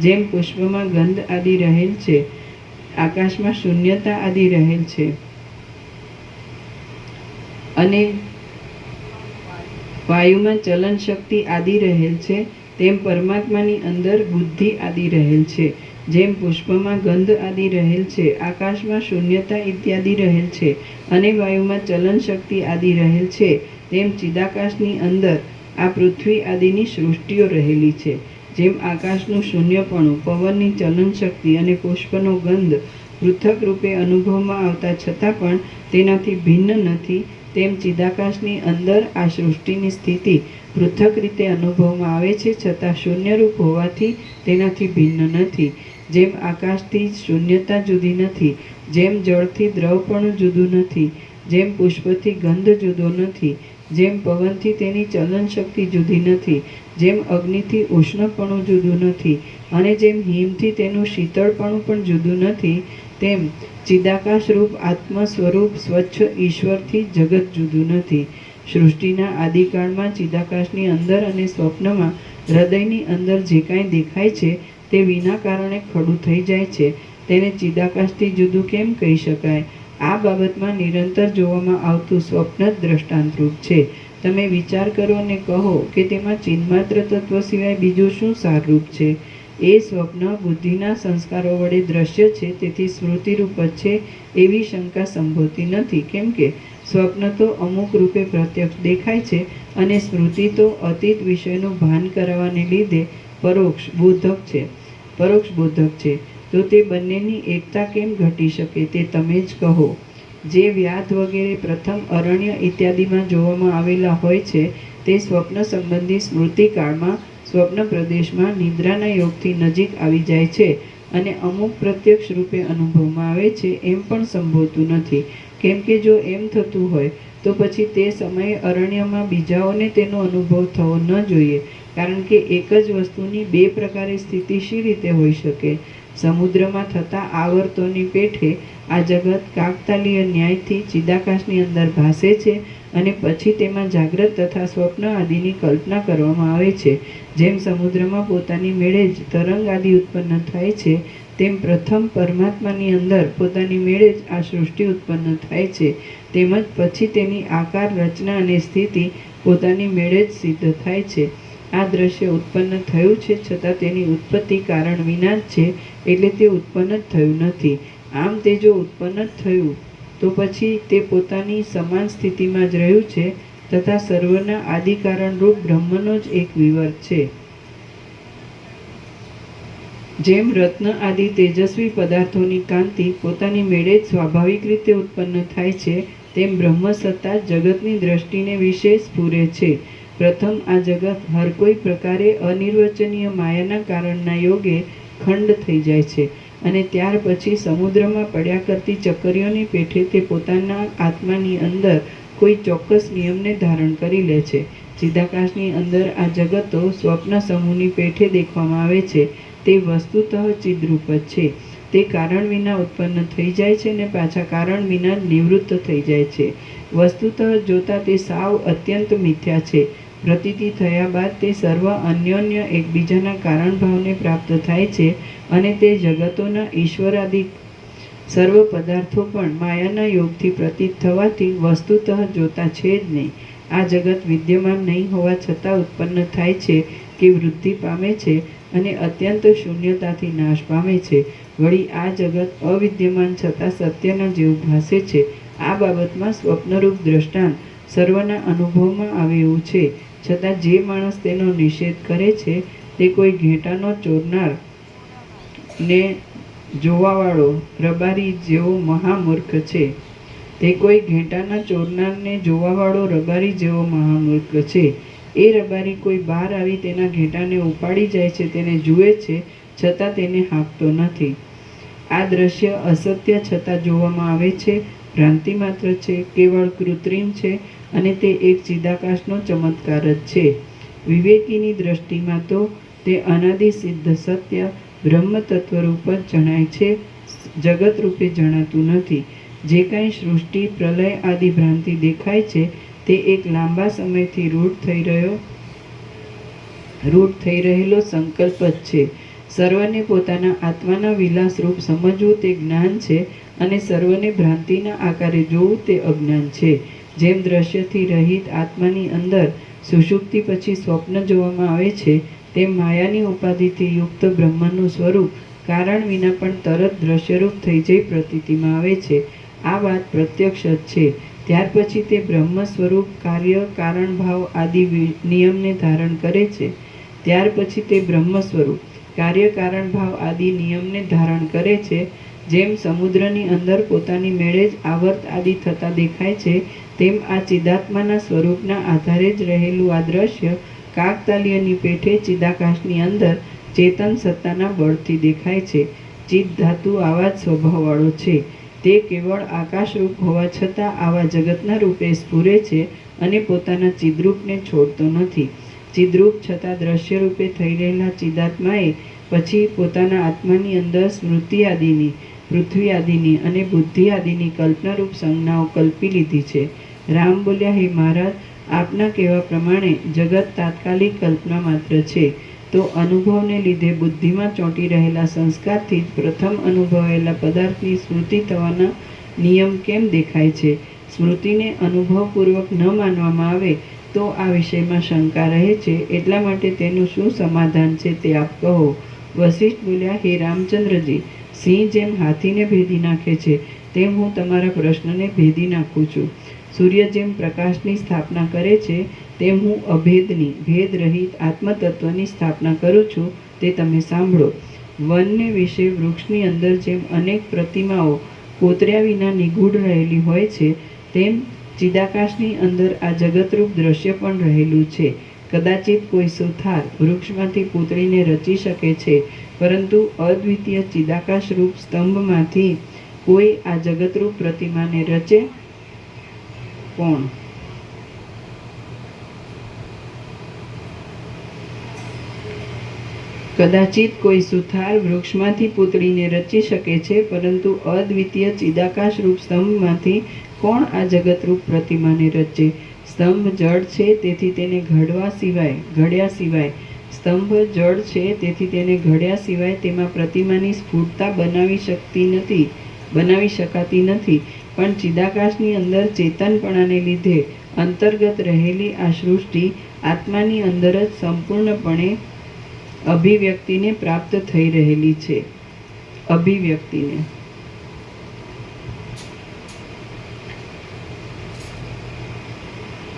જેમ પુષ્પમાં ગંધ આદિ રહેલ છે, આકાશમાં શૂન્યતા આદિ રહેલ છે અને વાયુમાં ચલન શક્તિ આદિ રહેલ છે, તેમ પરમાત્માની અંદર બુદ્ધિ આદિ રહેલ છે. જેમ પુષ્પમાં ગંધ આદિ રહેલ છે, આકાશમાં શૂન્યતા ઇત્યાદિ રહેલ છે અને વાયુમાં ચલન શક્તિ આદિ રહેલ છે, તેમ ચિદાકાશની અંદર આ પૃથ્વી આદિની સૃષ્ટિઓ રહેલી છે. જેમ આકાશનું શૂન્યપણું, પવનની ચલન શક્તિ અને પુષ્પનો ગંધ પૃથક રૂપે અનુભવમાં આવતા છતાં પણ તેનાથી ભિન્ન નથી, તેમ ચિદાકાશની અંદર આ સૃષ્ટિની સ્થિતિ પૃથક રીતે અનુભવમાં આવે છે, છતાં શૂન્યરૂપ હોવાથી તેનાથી ભિન્ન નથી. જેમ આકાશથી શૂન્યતા જુદી નથી, જેમ જળથી દ્રવપણું જુદું નથી, જેમ પુષ્પથી ગંધ જુદો નથી, જેમ પવનથી તેની ચલન શક્તિ જુદી નથી, જેમ અગ્નિથી ઉષ્ણપણું જુદું નથી, અને જેમ હિમથી તેનું શીતળપણું પણ જુદું નથી, તેમ ચિદાકાશરૂપ આત્મ સ્વરૂપ સ્વચ્છ ઈશ્વરથી જગત જુદું નથી. સૃષ્ટિના આદિકાળમાં ચિદાકાશની અંદર અને સ્વપ્નમાં હૃદયની અંદર જે કાંઈ દેખાય છે તે વિના કારણે ખડું થઈ જાય છે. તેને ચિદાકાશથી જુદું કેમ કહી શકાય? આ બાબતમાં નિરંતર જોવામાં આવતું સ્વપ્ન જ દ્રષ્ટાંતરૂપ છે. તમે વિચાર કરો અને કહો કે તેમાં ચિન્માત્ર તત્વ સિવાય બીજું શું સારરૂપ છે? એ સ્વપ્ન બુદ્ધિના સંસ્કારો વડે દ્રશ્ય છે, તેથી સ્મૃતિરૂપ જ છે એવી શંકા સંભવતી નથી. કેમ કે સ્વપ્ન તો અમુક રૂપે પ્રત્યક્ષ દેખાય છે અને સ્મૃતિ તો અતીત વિષયનું ભાન કરાવવાને લીધે પરોક્ષ બોધક છે. તો તે બંનેની એકતા કેમ ઘટી શકે તે તમે જ કહો. જે વ્યાધ વગેરે પ્રથમ અરણ્ય ઇત્યાદિમાં જોવામાં આવેલા હોય છે તે સ્વપ્ન સંબંધી સ્મૃતિકાળમાં સ્વપ્ન પ્રદેશમાં નિદ્રાના યોગથી નજીક આવી જાય છે અને અમુક પ્રત્યક્ષ રૂપે અનુભવમાં આવે છે એમ પણ સંભવતું નથી. કેમ કે જો એમ થતું હોય તો પછી તે સમયે અરણ્યમાં બીજાઓને તેનો અનુભવ થવો ન જોઈએ, કારણ કે એક જ વસ્તુની બે પ્રકારે સ્થિતિ શી રીતે હોઈ શકે? સમુદ્રમાં થતા આવર્તોની પેઠે આ જગત કાકતાલીય ન્યાયથી ચિદાકાશની અંદર ભાસે છે અને પછી તેમાં જાગ્રત તથા સ્વપ્ન આદિની કલ્પના કરવામાં આવે છે. જેમ સમુદ્રમાં પોતાની મેળે જ તરંગ આદિ ઉત્પન્ન થાય છે, તેમ પ્રથમ પરમાત્માની અંદર પોતાની મેળે જ આ સૃષ્ટિ ઉત્પન્ન થાય છે. તેમજ પછી તેની આકાર, રચના અને સ્થિતિ પોતાની મેળે જ સિદ્ધ થાય છે. આ દ્રશ્ય ઉત્પન્ન થયું છે, છતાં તેની ઉત્પત્તિ કારણ વિના જ છે, એટલે તે ઉત્પન્ન જ થયું નથી. આમ તે જો ઉત્પન્ન જ થયું તો પછી તે પોતાની સમાન સ્થિતિમાં જ રહ્યું છે તથા સર્વના આદિકારણરૂપ બ્રહ્મનો જ એક વિવર છે. જેમ રત્ન આદિ તેજસ્વી પદાર્થોની કાંતિ પોતાની મેળે જ સ્વાભાવિક રીતે ઉત્પન્ન થાય છે, તેમ બ્રહ્મ સત્તા જગતની દ્રષ્ટિને વિશે સ્ફુરે છે. પ્રથમ આ જગત હર કોઈ પ્રકારે અનિર્વચનીય માયાના કારણના યોગે ખંડ થઈ જાય છે અને ત્યાર પછી સમુદ્રમાં પડ્યા કરતી ચકરીઓની પેઠે તે પોતાના આત્માની અંદર કોઈ ચોક્કસ નિયમને ધારણ કરી લે છે. ચિદાકાશની અંદર આ જગતો સ્વપ્ન સમૂહની પેઠે દેખવામાં આવે છે. તે વસ્તુતઃ ચિદ્રૂપ જ છે. તે કારણ વિના ઉત્પન્ન થઈ જાય છે અને પાછા કારણ વિના નિવૃત્ત થઈ જાય છે. વસ્તુતઃ જોતા તે સાવ અત્યંત મિથ્યા છે. પ્રતીતિ થયા બાદ તે સર્વ અન્યોન્ય એકબીજાના કારણ ભાવને પ્રાપ્ત થાય છે અને તે જગતોના ઈશ્વરાદિ સર્વ પદાર્થો પણ માયાના યોગથી પ્રતીત થવાથી વસ્તુતઃ જોતા છે જ નહીં. આ જગત વિદ્યમાન નહીં હોવા છતાં ઉત્પન્ન થાય છે કે વૃદ્ધિ પામે છે અને અત્યંત શૂન્યતાથી નાશ પામે છે. વળી આ જગત અવિદ્યમાન છતાં સત્યના જેવું ભાસે છે. આ બાબતમાં સ્વપ્નરૂપ દ્રષ્ટાંત સર્વના અનુભવમાં આવે એવું છે, છતાં જે માણસ તેનો નિષેધ કરે છે તે કોઈ ઘેટાનો ચોરનાર ને જોવાવાળો રબારી જેવો મહામૂર્ખ છે. તે કોઈ ઘેટાના ચોરનારને જોવાવાળો રબારી જેવો મહામૂર્ખ છે. એ રબારી કોઈ બહાર આવી તેના ઘેટાને ઉપાડી જાય છે, તેને જુએ છે, છતાં તેને હાંકતો નથી. આ દ્રશ્ય અસત્ય છતાં જોવામાં આવે છે, ભ્રાંતિ માત્ર છે, કેવળ કૃત્રિમ છે અને તે એક ચિદાકાશનો ચમત્કાર જ છે. વિવેકીની દ્રષ્ટિમાં તો તે અનાદિ સિદ્ધ સત્ય બ્રહ્મ તત્વરૂપ જ જણાય છે, જગત રૂપે જણાતું નથી. જે કાંઈ સૃષ્ટિ, પ્રલય આદિ ભ્રાંતિ દેખાય છે તે એક લાંબા સમયથી રૂઢ થઈ રહેલો સંકલ્પ જ છે. સર્વને પોતાના આત્માના વિલાસરૂપ સમજવું તે જ્ઞાન છે અને સર્વને ભ્રાંતિના આકારે જોવું તે અજ્ઞાન છે. જેમ દ્રશ્યથી રહિત આત્માની અંદર સુષુપ્તિ પછી સ્વપ્ન જોવામાં આવે છે, તેમ માયાની ઉપાધિથી યુક્ત બ્રહ્મનું સ્વરૂપ કારણ વિના પણ તરત દ્રશ્યરૂપ થઈ જઈ પ્રતીતિમાં આવે છે. આ વાત પ્રત્યક્ષ જ છે. ત્યાર પછી તે બ્રહ્મ સ્વરૂપ કાર્ય કારણ ભાવ આદિ નિયમને ધારણ કરે છે. ત્યાર પછી તે બ્રહ્મ સ્વરૂપ કાર્ય કારણ ભાવ આદિ નિયમને ધારણ કરે છે. જેમ સમુદ્રની અંદર પોતાની મેળે જ આવર્ત આદિ થતા દેખાય છે, તેમ આ ચિદાત્માના સ્વરૂપના આધારે જ રહેલું આ દ્રશ્ય કાકતાલીયની પેઠે ચિદાકાશની અંદર ચેતન સત્તાના બળથી દેખાય છે. ચિત્ત ધાતુ આવા જ સ્વભાવવાળો છે. તે કેવળ આકાશરૂપ હોવા છતાં આવા જગતના રૂપે સ્ફુરે છે અને પોતાના ચિદ્રૂપને છોડતો નથી. ચિદ્રૂપ છતાં દ્રશ્ય રૂપે થઈ રહેલા ચિદાત્માએ પછી પોતાના આત્માની અંદર સ્મૃતિ આદિની, પૃથ્વી આદિની અને બુદ્ધિ આદિની કલ્પનારૂપ સંજ્ઞાઓ કલ્પી લીધી છે. રામ બોલ્યા, હે મહારાજ, આપના કહેવા પ્રમાણે જગત તાત્કાલિક કલ્પના માત્ર છે, તો અનુભવને લીધે બુદ્ધિમાં ચોંટી રહેલા સંસ્કારથી જ પ્રથમ અનુભવેલા પદાર્થની સ્મૃતિ થવાના નિયમ કેમ દેખાય છે? સ્મૃતિને અનુભવપૂર્વક ન માનવામાં આવે તો આ વિષયમાં શંકા રહે છે. એટલા માટે તેનું શું સમાધાન છે તે આપ કહો. વશિષ્ઠ બોલ્યા, હે રામચંદ્રજી, સિંહ જેમ હાથીને ભેદી નાખે છે તેમ હું તમારા પ્રશ્નને ભેદી નાખું છું. સૂર્ય જેમ પ્રકાશની સ્થાપના કરે છે તેમ હું અભેદની, ભેદરહિત આત્મતત્વની સ્થાપના કરું છું, તે તમે સાંભળો. વનને વિશે વૃક્ષની અંદર જેમ અનેક પ્રતિમાઓ કોતર્યા વિના નિગૂઢ રહેલી હોય છે, તેમ ચિદાકાશની અંદર આ જગતરૂપ દ્રશ્ય પણ રહેલું છે. કદાચિત કોઈ સુથાર વૃક્ષમાંથી પૂતળીને રચી શકે છે, પરંતુ અદ્વિતીય ચિદાકાશરૂપ સ્તંભમાંથી કોઈ આ જગતરૂપ પ્રતિમાને રચે કોણ? કદાચિત કોઈ સુથાર વૃક્ષમાંથી પૂતળીને રચી શકે છે, પરંતુ અદ્વિતીય ચિદાકાશ રૂપ સ્તંભમાંથી કોણ આ જગતરૂપ પ્રતિમાને રચે? સ્તંભ જડ છે, તેથી તેને ઘડ્યા સિવાય સ્તંભ જડ છે, તેથી તેને ઘડ્યા સિવાય તેમાં પ્રતિમાની સ્ફુટતા બનાવી શકાતી નથી. પણ ચિદાકાશની અંદર ચેતનપણાને લીધે અંતર્ગત રહેલી આ સૃષ્ટિ આત્માની અંદર જ સંપૂર્ણપણે અભિવ્યક્તિને પ્રાપ્ત થઈ રહેલી છે. અભિવ્યક્તિને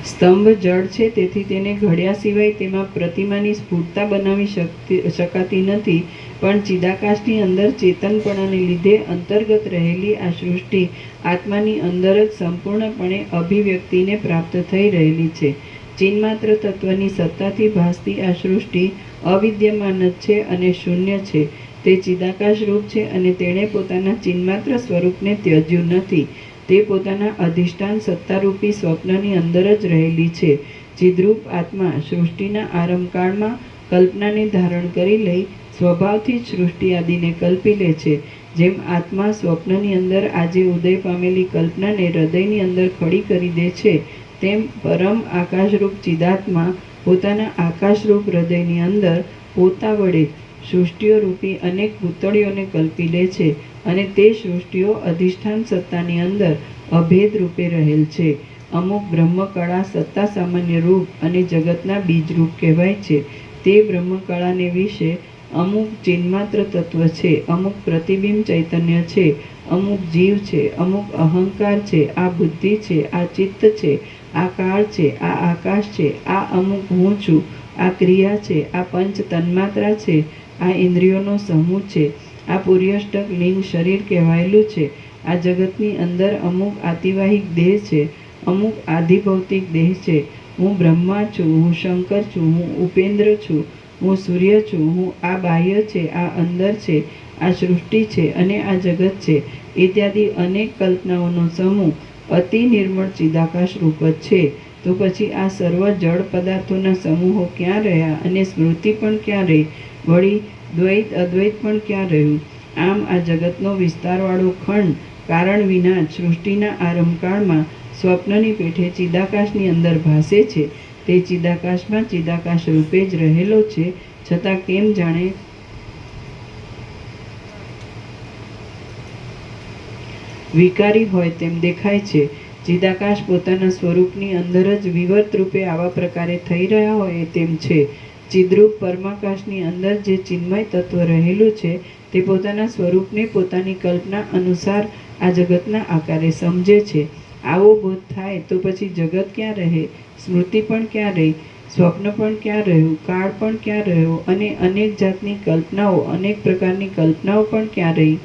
સ્તંભ જડ છે, તેથી તેને ઘડ્યા સિવાય તેમાં પ્રતિમાની સ્ફુટતા બનાવી શકાતી નથી. પણ ચિદાકાશની અંદર ચેતનપણાને લીધે અંતર્ગત રહેલી આ સૃષ્ટિ આત્માની અંદર જ સંપૂર્ણપણે અભિવ્યક્તિને પ્રાપ્ત થઈ રહેલી છે. ચિન્માત્ર તત્વની સત્તાથી ભાસતી આ સૃષ્ટિ અવિદ્યમાન જ છે અને શૂન્ય છે. તે ચિદાકાશ રૂપ છે અને તેણે પોતાના ચિન્માત્ર સ્વરૂપને ત્યજ્યું નથી. તે પોતાના અધિષ્ઠાન સત્તારૂપી સ્વપ્નની અંદર જ રહેલી છે. ચિદ્રૂપ આત્મા સૃષ્ટિના આરંભકાળમાં કલ્પનાને ધારણ કરી લઈ સ્વભાવથી જ સૃષ્ટિ આદિને કલ્પી લે છે. જેમ આત્મા સ્વપ્નની અંદર આજે ઉદય પામેલી કલ્પનાને હૃદયની અંદર ખડી કરી દે છે, તેમ પરમ આકાશરૂપ ચિદાત્મા પોતાના આકાશરૂપ હૃદયની અંદર પોતા વડે સૃષ્ટિઓ રૂપી અનેક પૂતળીઓને કલ્પી લે છે અને તે સૃષ્ટિઓ અધિષ્ઠાન સત્તાની અંદર અભેદ રૂપે રહેલ છે. અમુક બ્રહ્મકળા સત્તા સામાન્ય રૂપ અને જગતના બીજરૂપ કહેવાય છે. તે બ્રહ્મકળાને વિશે અમુક ચિન્માત્ર તત્વ છે, અમુક પ્રતિબિંબ ચૈતન્ય છે, અમુક જીવ છે, અમુક અહંકાર છે, આ બુદ્ધિ છે, આ ચિત્ત છે, આ કાળ છે, આ આકાશ છે, આ અમુક હું છું, આ ક્રિયા છે, આ પંચ તન્માત્રા છે, આ ઇન્દ્રિયોનો સમૂહ છે, આ પુર્યષ્ટક લિંગ શરીર કહેવાયેલું છે. આ જગતની અંદર અમુક આતિવાહિક દેહ છે, અમુક આધિભૌતિક દેહ છે. હું બ્રહ્મા છું, હું શંકર છું, હું ઉપેન્દ્ર છું, હું સૂર્ય છું, હું આ બાહ્ય છે, આ અંદર છે, આ સૃષ્ટિ છે અને આ જગત છે ઇત્યાદિ અનેક કલ્પનાઓનો સમૂહ અતિ નિર્મળ ચિદાકાશ રૂપ જ છે. તો પછી આ સર્વ જળ પદાર્થોના સમૂહો ક્યાં રહ્યા અને સ્મૃતિ પણ ક્યાં રહી? વળી દ્વૈત અદ્વૈત પણ ક્યાં રહ્યું? આમ આ જગતનો વિસ્તારવાળો ખંડ કારણ વિના જ સૃષ્ટિના આરંભકાળમાં સ્વપ્નની પેઠે ચિદાકાશની અંદર ભાસે છે. તે ચિદાકાશમાં ચિદાકાશ રૂપે જ રહેલો છે, છતાં કેમ જાણે વિકારી હોય તેમ દેખાય છે. ચિદાકાશ પોતાના સ્વરૂપની અંદર જ વિવર્ત રૂપે આવા પ્રકારે થઈ રહ્યા હોય તેમ છે. ચિદ્રૂપ પરમાકાશની અંદર જે ચિન્મય તત્વ રહેલું છે તે પોતાના સ્વરૂપને પોતાની કલ્પના અનુસાર આ જગતના આકારે સમજે છે. આવો બોધ થાય તો પછી જગત ક્યાં રહે? સ્મૃતિ પણ ક્યાં રહી? સ્વપ્ન પણ ક્યાં રહ્યું? કાળ પણ ક્યાં રહ્યો? અને અનેક જાતની કલ્પનાઓ, અનેક પ્રકારની કલ્પનાઓ પણ ક્યાં રહી?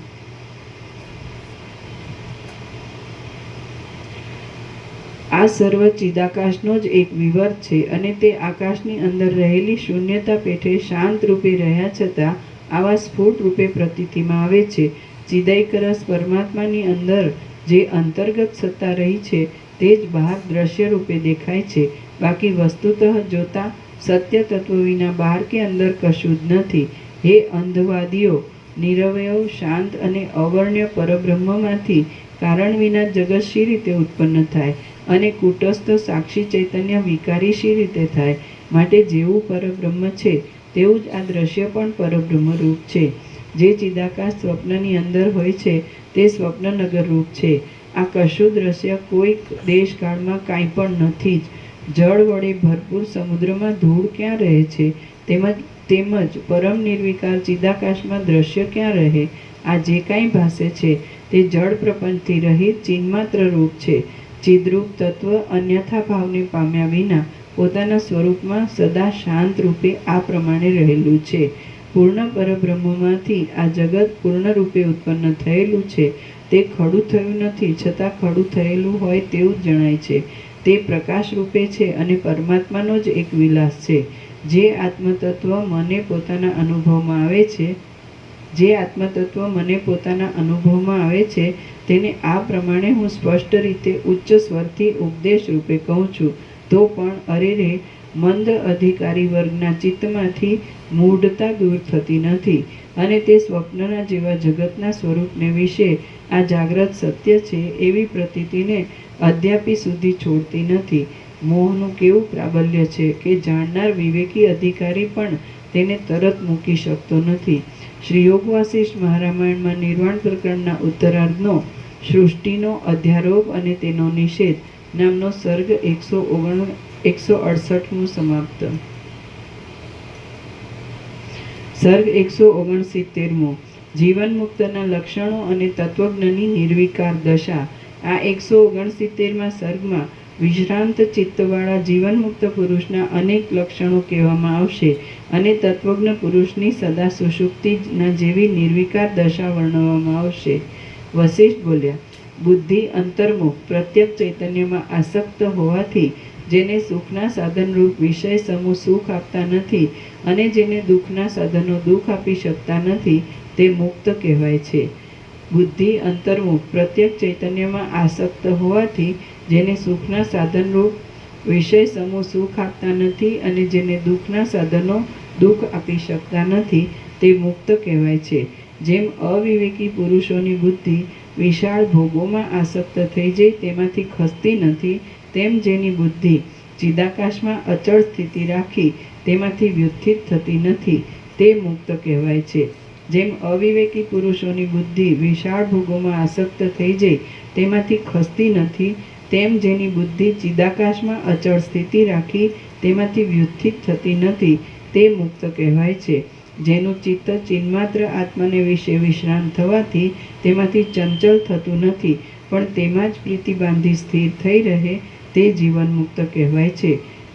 આ સર્વ ચિદાકાશનો જ એક વિવર છે અને તે આકાશની અંદર રહેલી શૂન્યતા પેઠે શાંત રૂપે રહ્યા છતાં આવા સ્ફુટ રૂપે પ્રતીતિમાં આવે છે. ચિદાયકરસ પરમાત્માની અંદર જે અંતર્ગત સત્તા રહી છે તે જ બહાર દ્રશ્ય રૂપે દેખાય છે. બાકી વસ્તુતઃ જોતા સત્ય તત્વ વિના બહાર કે અંદર કશું જ નથી. હે અંધવાદીઓ, નિરવયવ શાંત અને અવર્ણ્ય પરબ્રહ્મમાંથી કારણ વિના જગત શી રીતે ઉત્પન્ન થાય અને કુટસ્થ સાક્ષી ચૈતન્ય વિકારી શી રીતે થાય? માટે જેવું પરબ્રહ્મ છે તેવું જ આ દ્રશ્ય પણ પરબ્રહ્મ રૂપ છે. જે ચિદાકાશ સ્વપ્નની અંદર હોય છે તે સ્વપ્નનગર રૂપ છે. આ કશું દ્રશ્ય કોઈ દેશકાળમાં કાંઈ પણ નથી જ. જળ વડે ભરપૂર સમુદ્રમાં ધૂળ ક્યાં રહે છે? તેમજ પરમ નિર્વિકાર ચિદાકાશમાં દ્રશ્ય ક્યાં રહે? આ જે કાંઈ ભાસે છે તે જળ પ્રપંચથી રહિત ચિન્માત્ર રૂપ છે. ચિદ્રૂપ તત્વ અન્યથા ભાવને પામ્યા વિના પોતાના સ્વરૂપમાં સદા શાંત રૂપે આ પ્રમાણે રહેલું છે. પૂર્ણ પરબ્રહ્મમાંથી આ જગત પૂર્ણ રૂપે ઉત્પન્ન થયેલું છે. તે ખડું થયું નથી, છતાં ખડું થયેલું હોય તેવું જ જણાય છે. તે પ્રકાશ રૂપે છે અને પરમાત્માનો જ એક વિલાસ છે. જે આત્મતત્વ મને પોતાના અનુભવમાં આવે છે તેને આ પ્રમાણે હું સ્પષ્ટ રીતે ઉચ્ચ સ્વરથી ઉપદેશ રૂપે કહું છું. તો પણ અરે રે, મંદ અધિકારી વર્ગના ચિત્તમાંથી મૂઢતા દૂર થતી નથી અને તે સ્વપ્નના જેવા જગતના સ્વરૂપને વિશે આ જાગ્રત સત્ય છે એવી પ્રતીતિને અદ્યાપી સુધી છોડતી નથી. મોહનું કેવું પ્રાબલ્ય છે કે જાણનાર વિવેકી અધિકારી પણ તેને તરત મૂકી શકતો નથી. શ્રી યોગ વાસિષ્ઠ મહારામાયણમાં નિર્વાણ પ્રકરણના ઉત્તરાર્ધનો સૃષ્ટિનો અધ્યારોપ અને તેનો નિષેધ નામનો સર્ગ 168મું સમાપ્ત. સર્ગ 169મું. જીવન મુક્તના લક્ષણો અને તત્વજ્ઞની નિર્વિકાર દશા. આ 169માં સર્ગમાં વિશ્રાંત ચિત્તવાળા જીવનમુક્ત પુરુષના અનેક લક્ષણો કહેવામાં આવશે અને તત્વજ્ઞ પુરુષની સદા સુષુપ્તિના જેવી નિર્વિકાર દશા વર્ણવવામાં આવશે. વશિષ્ઠ બોલ્યા, બુદ્ધિ અંતર્મુખ પ્રત્યેક ચૈતન્યમાં આસક્ત હોવાથી જેને સુખના સાધનરૂપ વિષય સમૂહ સુખ આપતા નથી અને જેને દુઃખના સાધનો દુઃખ આપી શકતા નથી તે મુક્ત કહેવાય છે. બુદ્ધિ અંતર્મુખ પ્રત્યેક ચૈતન્યમાં આસક્ત હોવાથી જેને સુખના સાધનરૂપ વિષય સમૂહ સુખ આપતા નથી અને જેને દુઃખના સાધનો દુઃખ આપી શકતા નથી તે મુક્ત કહેવાય છે. જેમ અવિવેકી પુરુષોની બુદ્ધિ વિશાળ ભોગોમાં આસક્ત થઈ જઈ તેમાંથી ખસતી નથી, તેમ જેની બુદ્ધિ ચિદાકાશમાં અચળ સ્થિતિ રાખી તેમાંથી વ્યુત્થિત થતી નથી તે મુક્ત કહેવાય છે. જેમ અવિવેકી પુરુષોની બુદ્ધિ વિશાળ ભોગોમાં આસક્ત થઈ જઈ તેમાંથી ખસતી નથી, તેમ જેની બુદ્ધિ ચિદાકાશમાં અચળ સ્થિતિ રાખી તેમાંથી વ્યુત્થિત થતી નથી તે મુક્ત કહેવાય છે. જેનું ચિત્ત ચિન્માત્ર આત્માને વિશે વિશ્રાંત થવાથી તેમાંથી ચંચલ થતું નથી પણ તેમાં જ પ્રીતિ બાંધી સ્થિર થઈ રહે તે જીવન મુક્ત કહેવાય છે.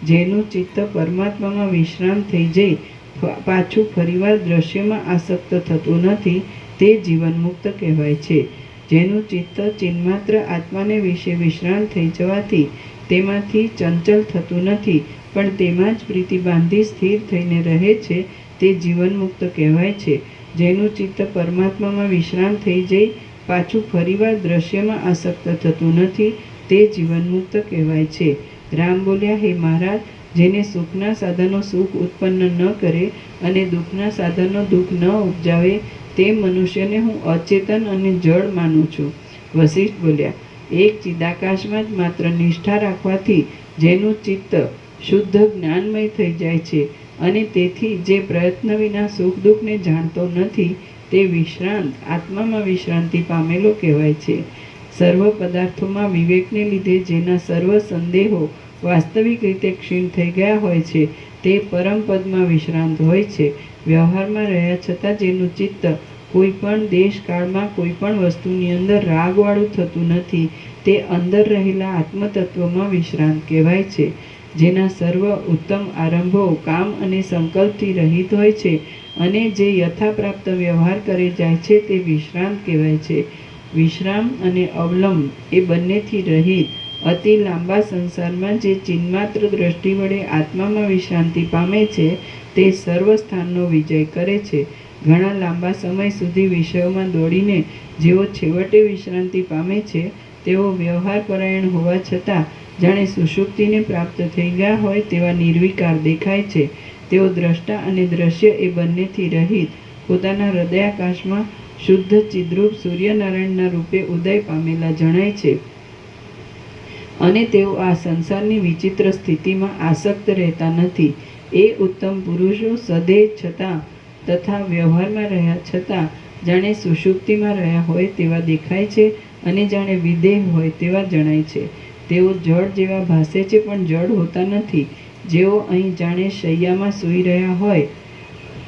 જેનું ચિત્ત પરમાત્મામાં વિશ્રાંત થઈ જઈ પાછું ફરીવાર દ્રશ્યમાં આસક્ત થતું નથી તે જીવન મુક્ત કહેવાય છે. જેનું ચિત્ત ચિન્માત્ર આત્માને વિશે વિશ્રાંત થઈ જવાથી તેમાંથી ચંચલ થતું નથી પણ તેમાં જ પ્રીતિ બાંધી સ્થિર થઈને રહે છે તે જીવન મુક્ત કહેવાય છે. જેનું ચિત્ત પરમાત્મામાં વિશ્રાંત થઈ જઈ પાછું ફરીવાર દ્રશ્યમાં આસક્ત થતું નથી તે જીવન મુક્ત કહેવાય છે. રામ બોલ્યા, હે મહારાજ, જેને સુખના સાધનો સુખ ઉત્પન્ન ન કરે અને દુઃખના સાધનો દુઃખ ન ઉપજાવે તે મનુષ્યને હું અચેતન અને જડ માનું છું. વશિષ્ઠ બોલ્યા, એક ચિદાકાશમાં જ માત્ર નિષ્ઠા રાખવાથી જેનું ચિત્ત શુદ્ધ જ્ઞાનમય થઈ જાય છે અને તેથી જે પ્રયત્ન વિના સુખ દુઃખને જાણતો નથી તે વિશ્રાંત આત્મામાં વિશ્રાંતિ પામેલો કહેવાય છે. સર્વ પદાર્થોમાં વિવેકને લીધે જેના સર્વ સંદેહો વાસ્તવિક રીતે ક્ષીણ થઈ ગયા હોય છે તે પરમ પદમાં વિશ્રાંત હોય છે. વ્યવહારમાં રહ્યા છતાં જેનું ચિત્ત કોઈ પણ દેશ કાળમાં કોઈ પણ વસ્તુની અંદર રાગવાળું થતું નથી તે અંદર રહેલા આત્મતત્વમાં વિશ્રાંત કહેવાય છે. જેના સર્વ ઉત્તમ આરંભો કામ અને સંકલ્પથી રહિત હોય છે અને જે યથાપ્રાપ્ત વ્યવહાર કરી જાય છે તે વિશ્રાંત કહેવાય છે. વિશ્રામ અને અવલંબ એ બંનેથી રહિત અતિ લાંબા સંસારમાં જે ચિન્માત્ર દ્રષ્ટિ વડે આત્મામાં વિશ્રાંતિ પામે છે તે સર્વ સ્થાનનો વિજય કરે છે. ઘણા લાંબા સમય સુધી વિષયોમાં દોડીને જેઓ છેવટે વિશ્રાંતિ પામે છે તેઓ વ્યવહારપરાયણ હોવા છતાં જાણે સુષુપ્તિને પ્રાપ્ત થઈ ગયા હોય તેવા નિર્વિકાર દેખાય છે. તેઓ દ્રષ્ટા અને દ્રશ્ય એ બંનેથી રહિત પોતાના હૃદયાકાશમાં શુદ્ધ ચિદ્રૂપ સૂર્યનારાયણના રૂપે ઉદય પામેલા જણાય છે અને તેઓ આ સંસારની વિચિત્ર સ્થિતિમાં આસક્ત રહેતા નથી. એ ઉત્તમ પુરુષો સદે છતાં તથા વ્યવહારમાં રહ્યા છતાં જાણે સુષુપ્તિમાં રહ્યા હોય તેવા દેખાય છે અને જાણે વિદેહ હોય તેવા જણાય છે. તેઓ જળ જેવા ભાસે છે પણ જળ હોતા નથી. જેઓ અહીં જાણે શૈયામાં સૂઈ રહ્યા હોય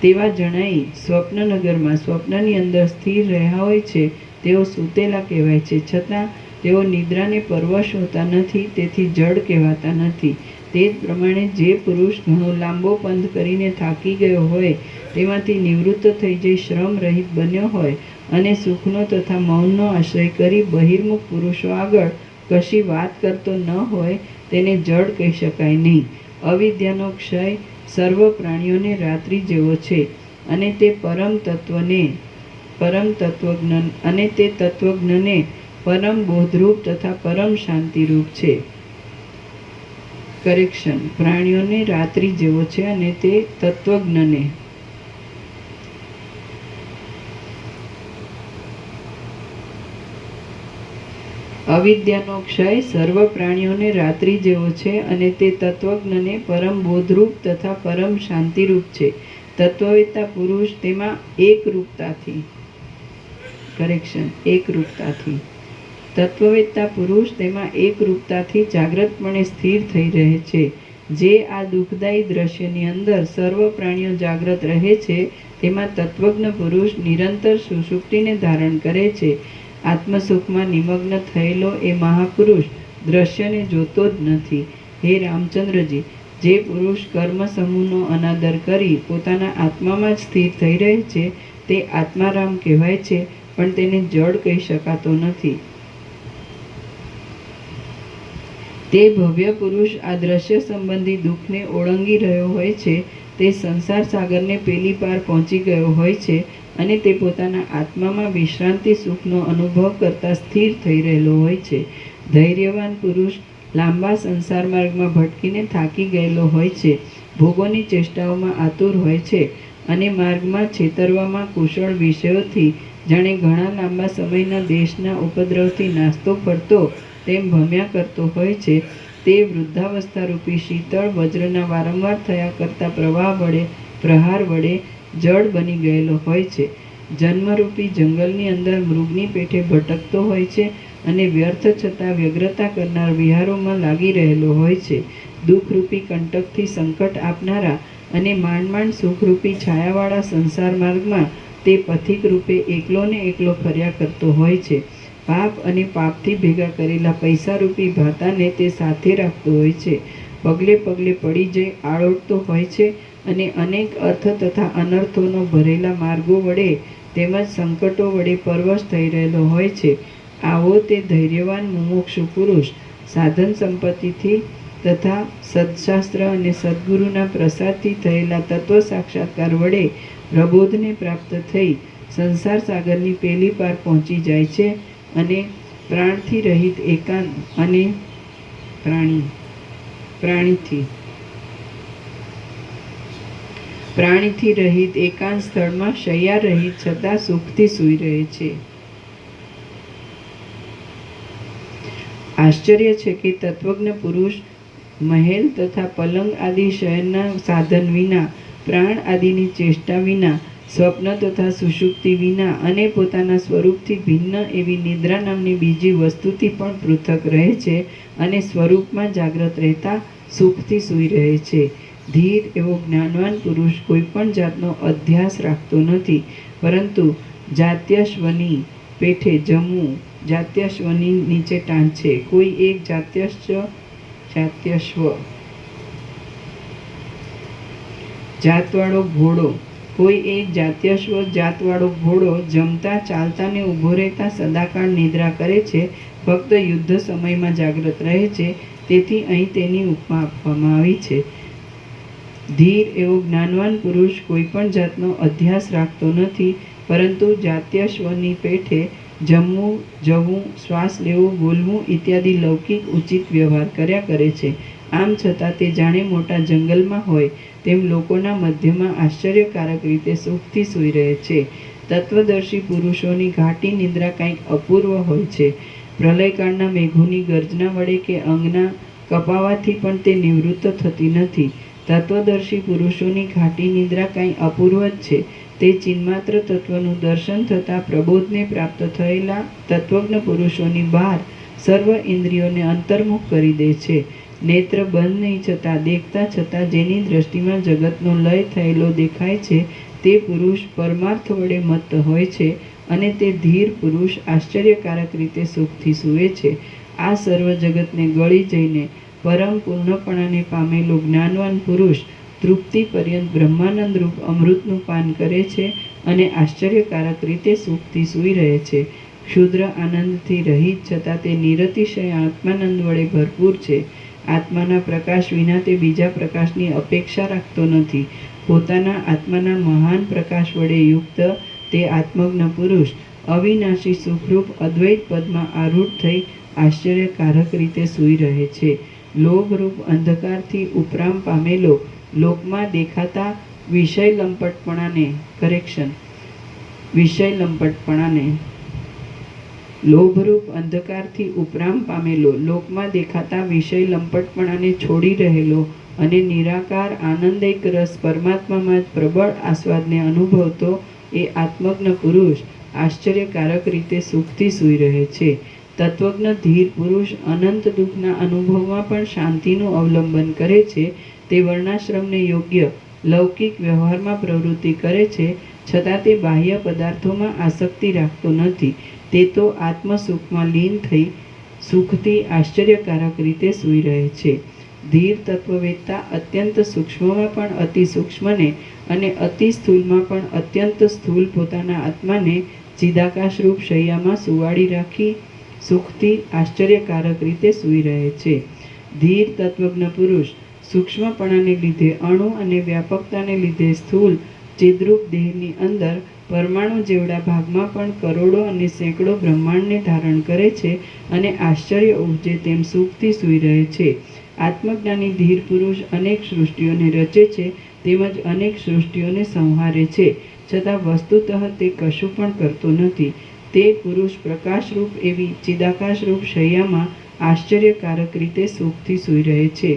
તેવા જણાઈ સ્વપ્નનગરમાં સ્વપ્નની અંદર સ્થિર રહ્યા હોય છે તેઓ સૂતેલા કહેવાય છે, છતાં તેઓ નિદ્રાને પરવશ હોતા નથી, તેથી જડ કહેવાતા નથી. તે જ પ્રમાણે જે પુરુષ ઘણો લાંબો પંથ કરીને થાકી ગયો હોય તેમાંથી નિવૃત્ત થઈ જઈ શ્રમ રહિત બન્યો હોય અને સુખનો તથા મૌનનો આશ્રય કરી બહિર્મુખ પુરુષો આગળ કશી વાત કરતો ન હોય તેને જડ કહી શકાય નહીં. અવિદ્યાનો ક્ષય સર્વ પ્રાણીઓને રાત્રિ જેવો છે અને તે તત્વજ્ઞને પરમ બોધરૂપ તથા પરમ શાંતિરૂપ છે. કરેક્શન: પ્રાણીઓને રાત્રિ જેવો છે અને તે તત્વજ્ઞને અવિદ્યાનો ક્ષય સર્વ પ્રાણીઓને રાત્રિ જેવો છે અને તે તત્વજ્ઞને પરમ બોધરૂપ તથા પરમ શાંતિરૂપ છે. તત્વવેત્તા પુરુષ તેમાં એકરૂપતાથી તત્વવેત્તા પુરુષ તેમાં એકરૂપતાથી જાગ્રતપણે સ્થિર થઈ રહે છે. જે આ દુઃખદાયી દ્રશ્યની અંદર સર્વ પ્રાણીઓ જાગ્રત રહે છે તેમાં તત્વજ્ઞ પુરુષ નિરંતર સુષુપ્તિને ધારણ કરે છે. આત્મસુખમાં નિમગ્ન થયેલો એ મહાપુરુષ દ્રશ્યને જોતો જ નથી. હે રામચંદ્રજી, જે પુરુષ કર્મ સમૂહનો અનાદર કરી પોતાના આત્મામાં જ સ્થિર થઈ રહે છે તે આત્મારામ કહેવાય છે, પણ તેને જડ કહી શકાતો નથી. તે ભવ્ય પુરુષ આ દ્રશ્ય સંબંધી દુઃખને ઓળંગી રહ્યો હોય છે. તે સંસાર સાગરને પેલી પાર પહોંચી ગયો હોય છે અને તે પોતાના આત્મામાં વિશ્રાંતિ સુખનો અનુભવ કરતા સ્થિર થઈ રહેલો હોય છે. ધૈર્યવાન પુરુષ લાંબા સંસાર માર્ગમાં ભટકીને થાકી ગયેલો હોય છે, ભોગોની ચેષ્ટાઓમાં આતુર હોય છે અને માર્ગમાં છેતરવામાં કુશળ વિષયોથી જાણે ઘણા લાંબા સમયના દેશના ઉપદ્રવથી નાસ્તો પડતો તેમ ભમ્યા કરતો હોય છે. તે વૃદ્ધાવસ્થારૂપી શીતળ વજ્રના વારંવાર થયા કરતા પ્રહાર વડે જડ બની ગયેલો હોય છે. જન્મરૂપી જંગલની અંદર મૃગની પેઠે ભટકતો હોય છે અને વ્યર્થ છતાં વ્યગ્રતા કરનાર વિહારોમાં લાગી રહેલો હોય છે. દુઃખરૂપી કંટકથી સંકટ આપનારા અને માંડ માંડ સુખરૂપી છાયાવાળા સંસાર માર્ગમાં તે પથિક રૂપે એકલો ને એકલો ફર્યા કરતો હોય છે. પાપ અને પાપથી ભેગા કરેલા પૈસારૂપી ભાતાને તે સાથે રાખતો હોય છે. પગલે પગલે પડી જઈ આળોટતો હોય છે અને અનેક અર્થ તથા અનર્થોનો ભરેલા માર્ગો વડે તેમજ સંકટો વડે પરવશ થઈ રહેલો હોય છે. આવો તે ધૈર્યવાન મુમુક્ષુ પુરુષ સાધન સંપત્તિથી તથા સદશાસ્ત્ર અને સદગુરુના પ્રસાદથી થયેલા તત્વ સાક્ષાત્કાર વડે પ્રબોધને પ્રાપ્ત થઈ સંસાર સાગરની પેલી પાર પહોંચી જાય છે અને પ્રાણથી રહિત એકાંત અને પ્રાણીથી રહિત એકાંત સ્થળમાં શૈયા રહિત છતાં સુખથી સૂઈ રહે છે. આશ્ચર્ય છે કે તત્વજ્ઞ પુરુષ મહેલ તથા પલંગ આદિ શયનના સાધન વિના, પ્રાણ આદિની ચેષ્ટા વિના, સ્વપ્ન તથા સુષુપ્તિ વિના અને પોતાના સ્વરૂપથી ભિન્ન એવી નિદ્રા નામની બીજી વસ્તુથી પણ પૃથક રહે છે અને સ્વરૂપમાં જાગ્રત રહેતા સુખથી સૂઈ રહે છે. ધીર એવો જ્ઞાનવાન પુરુષ કોઈ પણ જાતનો અધ્યાસ રાખતો નથી, પરંતુ જાત્યશ્વની પેઠે જમવું, જાત્યશ્વની નીચે ટાંચે કોઈ એક જાતવાળો ઘોડો કોઈ એક જાત્યશ્વ જાતવાળો ઘોડો જમતા ચાલતા ને ઊભો રહેતા સદાકાળ નિદ્રા કરે છે, ફક્ત યુદ્ધ સમયમાં જાગ્રત રહે છે. તેથી અહીં તેની ઉપમા આપવામાં આવી છે. ધીર એવો જ્ઞાનવાન પુરુષ કોઈ પણ જાતનો અધ્યાસ રાખતો નથી, પરંતુ જાત્યશ્વની પેઠે જમવું, જવું, શ્વાસ લેવો, બોલવું ઇત્યાદિ લૌકિક ઉચિત વ્યવહાર કર્યા કરે છે. આમ છતાં તે જાણે મોટા જંગલમાં હોય તેમ લોકોના મધ્યમાં આશ્ચર્યકારક રીતે સુખથી સૂઈ રહે છે. તત્વદર્શી પુરુષોની ઘાટી નિદ્રા કંઈક અપૂર્વ હોય છે. પ્રલયકાળના મેઘોની ગર્જના વડે કે અંગના કપાવાથી પણ તે નિવૃત્ત થતી નથી. તત્વદર્શી પુરુષોની ઘાટી નિદ્રા કંઈ અપૂર્વ જ છે. તે ચિન્માત્ર તત્વનું દર્શન થતાં પ્રબોધને પ્રાપ્ત થયેલા તત્વજ્ઞ પુરુષોની બહાર સર્વ ઇન્દ્રિયોને અંતર્મુખ કરી દે છે. નેત્ર બંધ નહીં છતાં દેખતા છતાં જેની દ્રષ્ટિમાં જગતનો લય થયેલો દેખાય છે તે પુરુષ પરમાર્થ વડે મત્ત હોય છે, અને તે ધીર પુરુષ આશ્ચર્યકારક રીતે સુખથી સૂવે છે. આ સર્વ જગતને ગળી જઈને પરમ પૂર્ણપણાને પામેલો જ્ઞાનવાન પુરુષ તૃપ્તિ પર્યંત બ્રહ્માનંદ રૂપ અમૃતનું પાન કરે છે અને આશ્ચર્યકારક રીતે સુખથી સૂઈ રહે છે. ક્ષુદ્ર આનંદથી રહિત છતાં તે નિરતિશય આત્માનંદ વડે ભરપૂર છે. આત્માના પ્રકાશ વિના તે બીજા પ્રકાશની અપેક્ષા રાખતો નથી. પોતાના આત્માના મહાન પ્રકાશ વડે યુક્ત તે આત્મજ્ઞ પુરુષ અવિનાશી સુખરૂપ અદ્વૈત પદમાં આરૂઢ થઈ આશ્ચર્યકારક રીતે સૂઈ રહે છે. લોભરૂપ અંધકારથી ઉપરામ પામેલો લોકમાં દેખાતા વિષય લંપટપણાને લોભરૂપ અંધકારથી ઉપરામ પામેલો લોકમાં દેખાતા વિષય લંપટપણાને છોડી રહેલો અને નિરાકાર આનંદિક રસ પરમાત્મામાં જ પ્રબળ આસ્વાદને અનુભવતો એ આત્મજ્ઞ પુરુષ આશ્ચર્યકારક રીતે સુખથી સૂઈ રહે છે. તત્વજ્ઞ ધીર પુરુષ અનંત દુઃખના અનુભવમાં પણ શાંતિનું અવલંબન કરે છે. તે વર્ણાશ્રમને યોગ્ય લૌકિક વ્યવહારમાં પ્રવૃત્તિ કરે છે, છતાં તે બાહ્ય પદાર્થોમાં આસક્તિ રાખતો નથી. તે તો આત્મસુખમાં લીન થઈ સુખથી આશ્ચર્યકારક રીતે સૂઈ રહે છે. ધીર તત્વવેત્તા અત્યંત સૂક્ષ્મમાં પણ અતિ સૂક્ષ્મને અને અતિ સ્થૂલમાં પણ અત્યંત સ્થૂલ પોતાના આત્માને ચિદાકાશરૂપ શૈયામાં સુવાડી રાખી સુખથી આશ્ચર્યકારક રીતે સૂઈ રહે છે. ધીર તત્વજ્ઞ પુરુષ સૂક્ષ્મપણાને લીધે અણુ અને વ્યાપકતાને લીધે સ્થૂલ ચિદ્રૂપ દેહની અંદર પરમાણુ જેવડા ભાગમાં પણ કરોડો અને સેંકડો બ્રહ્માંડને ધારણ કરે છે અને આશ્ચર્ય ઉપજે તેમ સુખથી સૂઈ રહે છે. આત્મજ્ઞાની ધીર પુરુષ અનેક સૃષ્ટિઓને રચે છે તેમજ અનેક સૃષ્ટિઓને સંહારે છે, છતાં વસ્તુતઃ તે કશું પણ કરતો નથી. તે પુરુષ પ્રકાશરૂપ એવી ચિદાકાશરૂપ શૈયામાં આશ્ચર્યકારક રીતે સુખથી સૂઈ રહે છે.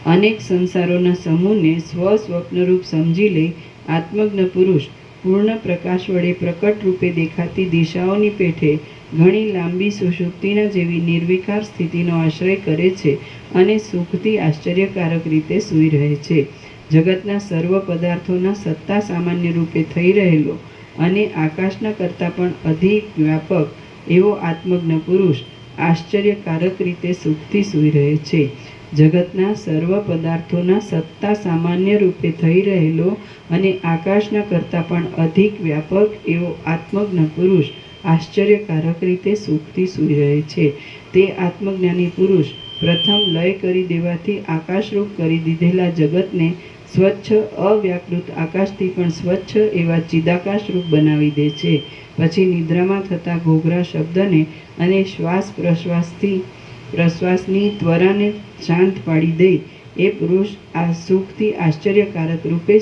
અનેક સંસારોના સમૂહને સ્વસ્વપ્નરૂપ સમજી લઈ આત્મજ્ઞ પુરુષ પૂર્ણ પ્રકાશ વડે પ્રકટ રૂપે દેખાતી દિશાઓની પેઠે ઘણી લાંબી સુષુપ્તિના જેવી નિર્વિકાર સ્થિતિનો આશ્રય કરે છે અને સુખથી આશ્ચર્યકારક રીતે સૂઈ રહે છે. જગતના સર્વ પદાર્થોના સત્તા સામાન્ય રૂપે થઈ રહેલો અને આકાશના કરતાં પણ અધિક વ્યાપક એવો આત્મજ્ઞ પુરુષ આશ્ચર્યકારક રીતે સુખથી સૂઈ રહે છે. જગતના સર્વ પદાર્થોના સત્તા સામાન્ય રૂપે થઈ રહેલો અને આકાશના કરતાં પણ અધિક વ્યાપક એવો આત્મજ્ઞ પુરુષ આશ્ચર્યકારક રીતે સુખથી સૂઈ રહે છે. તે આત્મજ્ઞાની પુરુષ પ્રથમ લય કરી દેવાથી આકાશરૂપ કરી દીધેલા જગતને સ્વચ્છ અવ્યાકૃત આકાશથી પણ સ્વચ્છ એવા ચિદાકાશરૂપ બનાવી દે છે. પછી નિદ્રામાં થતા ઘોઘરા શબ્દને અને શ્વાસ પ્રશ્વાસની ત્વરાને શાંત પાડી દઈ એ પુરુષ આ સુખથી આશ્ચર્યકારક રૂપે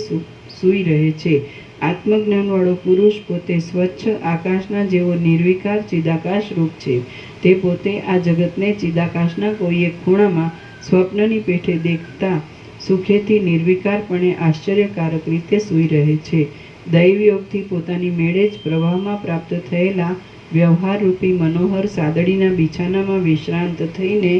સૂઈ રહે છે. આત્મજ્ઞાનવાળો પુરુષ પોતે સ્વચ્છ આકાશના જેવો નિર્વિકાર ચિદાકાશ રૂપ છે. તે પોતે આ જગતને ચિદાકાશના કોઈ એક ખૂણામાં સ્વપ્નની પેઠે દેખતા સુખેથી નિર્વિકારપણે આશ્ચર્યકારક રીતે સૂઈ રહે છે. દૈવયોગથી પોતાની મેળે જ પ્રવાહમાં પ્રાપ્ત થયેલા વ્યવહારરૂપી મનોહર સાદડીના બિછાનામાં વિશ્રાંત થઈને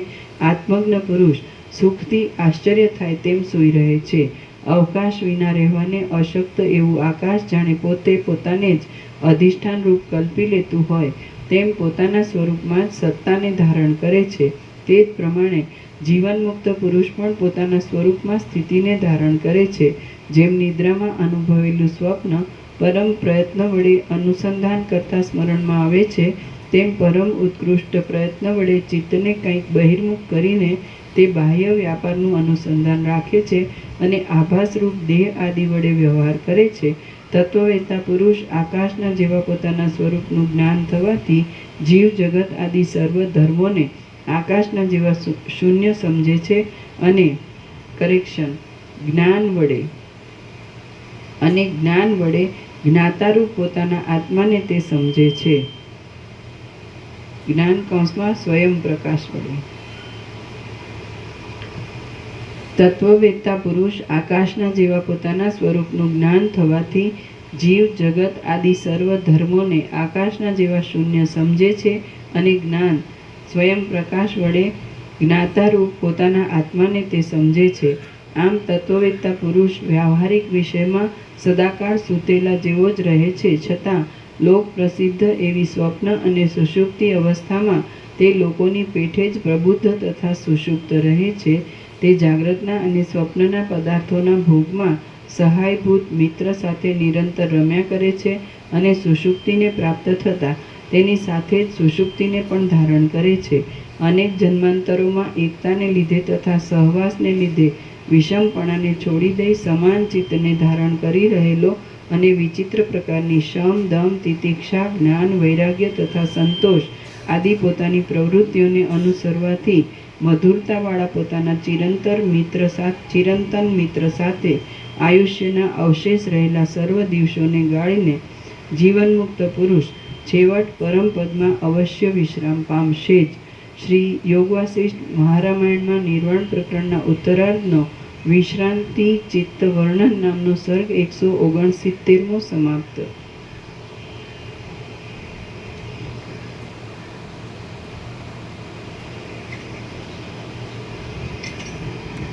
આત્મજ્ઞ પુરુષ સુખથી આશ્ચર્ય થાય તેમ સૂઈ રહે છે. અવકાશ વિના રહેવાને અશક્ત એવું આકાશ જાણે પોતે પોતાને જ અધિષ્ઠાન રૂપ કલ્પી લેતું હોય તેમ પોતાના સ્વરૂપમાં જ સત્તાને ધારણ કરે છે. તે જ પ્રમાણે જીવનમુક્ત પુરુષ પણ પોતાના સ્વરૂપમાં સ્થિતિને ધારણ કરે છે. જેમ નિદ્રામાં અનુભવેલું સ્વપ્ન પરમ પ્રયત્ન વડે અનુસંધાન કરતા સ્મરણમાં આવે છે, તેમ પરમ ઉત્કૃષ્ટ પ્રયત્ન વડે ચિત્તને કંઈક બહિર્મુખ કરીને તે બાહ્ય વ્યાપારનું અનુસંધાન રાખે છે અને આભાસરૂપ દેહ આદિ વડે વ્યવહાર કરે છે. તત્વવેતા પુરુષ આકાશના જેવા પોતાના સ્વરૂપનું જ્ઞાન થવાથી જીવ જગત આદિ સર્વ ધર્મોને આકાશના જેવા શૂન્ય સમજે છે અને જ્ઞાન વડે જ્ઞાતારૂપ પોતાના આત્માને તે સમજે છે. જ્ઞાન કૌંસમાં સ્વયં પ્રકાશ વડે. તત્વવેત્તા પુરુષ આકાશના જેવા પોતાના સ્વરૂપનું જ્ઞાન થવાથી જીવ જગત આદિ સર્વ ધર્મોને આકાશના જેવા શૂન્ય સમજે છે અને જ્ઞાન સ્વયં પ્રકાશ વડે જ્ઞાતારૂપ પોતાના આત્માને તે સમજે છે. આમ તત્વવેત્તા પુરુષ વ્યાવહારિક વિષયમાં સદાકાળ સૂતેલા જેવો જ રહે છે, છતાં લોક પ્રસિદ્ધ એવી સ્વપ્ન અને સુષુપ્તિ અવસ્થામાં તે લોકોની પેઠે જ પ્રબુદ્ધ તથા સુષુપ્ત રહે છે. તે જાગ્રતના અને સ્વપ્નના પદાર્થોના ભોગમાં સહાયભૂત મિત્ર સાથે નિરંતર રમ્યા કરે છે અને સુષુપ્તિને પ્રાપ્ત થતાં તેની સાથે જ સુષુપ્તિને પણ ધારણ કરે છે. અનેક જન્માંતરોમાં એકતાને લીધે તથા સહવાસને લીધે વિષમપણાને છોડી દઈ સમાન ચિત્તને ધારણ કરી રહેલો અને વિચિત્ર પ્રકારની શમ દમ તિતિક્ષા જ્ઞાન વૈરાગ્ય તથા સંતોષ આદિ પોતાની પ્રવૃત્તિઓને અનુસરવાથી મધુરતાવાળા પોતાના ચિરંતન મિત્ર સાથે આયુષ્યના અવશેષ રહેલા સર્વ દિવસોને ગાળીને જીવનમુક્ત પુરુષ છેવટ પરમપદમાં અવશ્ય વિશ્રામ પામશે જ. શ્રી યોગવાસિષ્ઠ મહારામાયણમાં નિર્વાણ પ્રકરણના ઉત્તરાર્ધનો વિશ્રાંતિ ચિત્ત વર્ણન નામનો સર્ગ 169મો સમાપ્ત.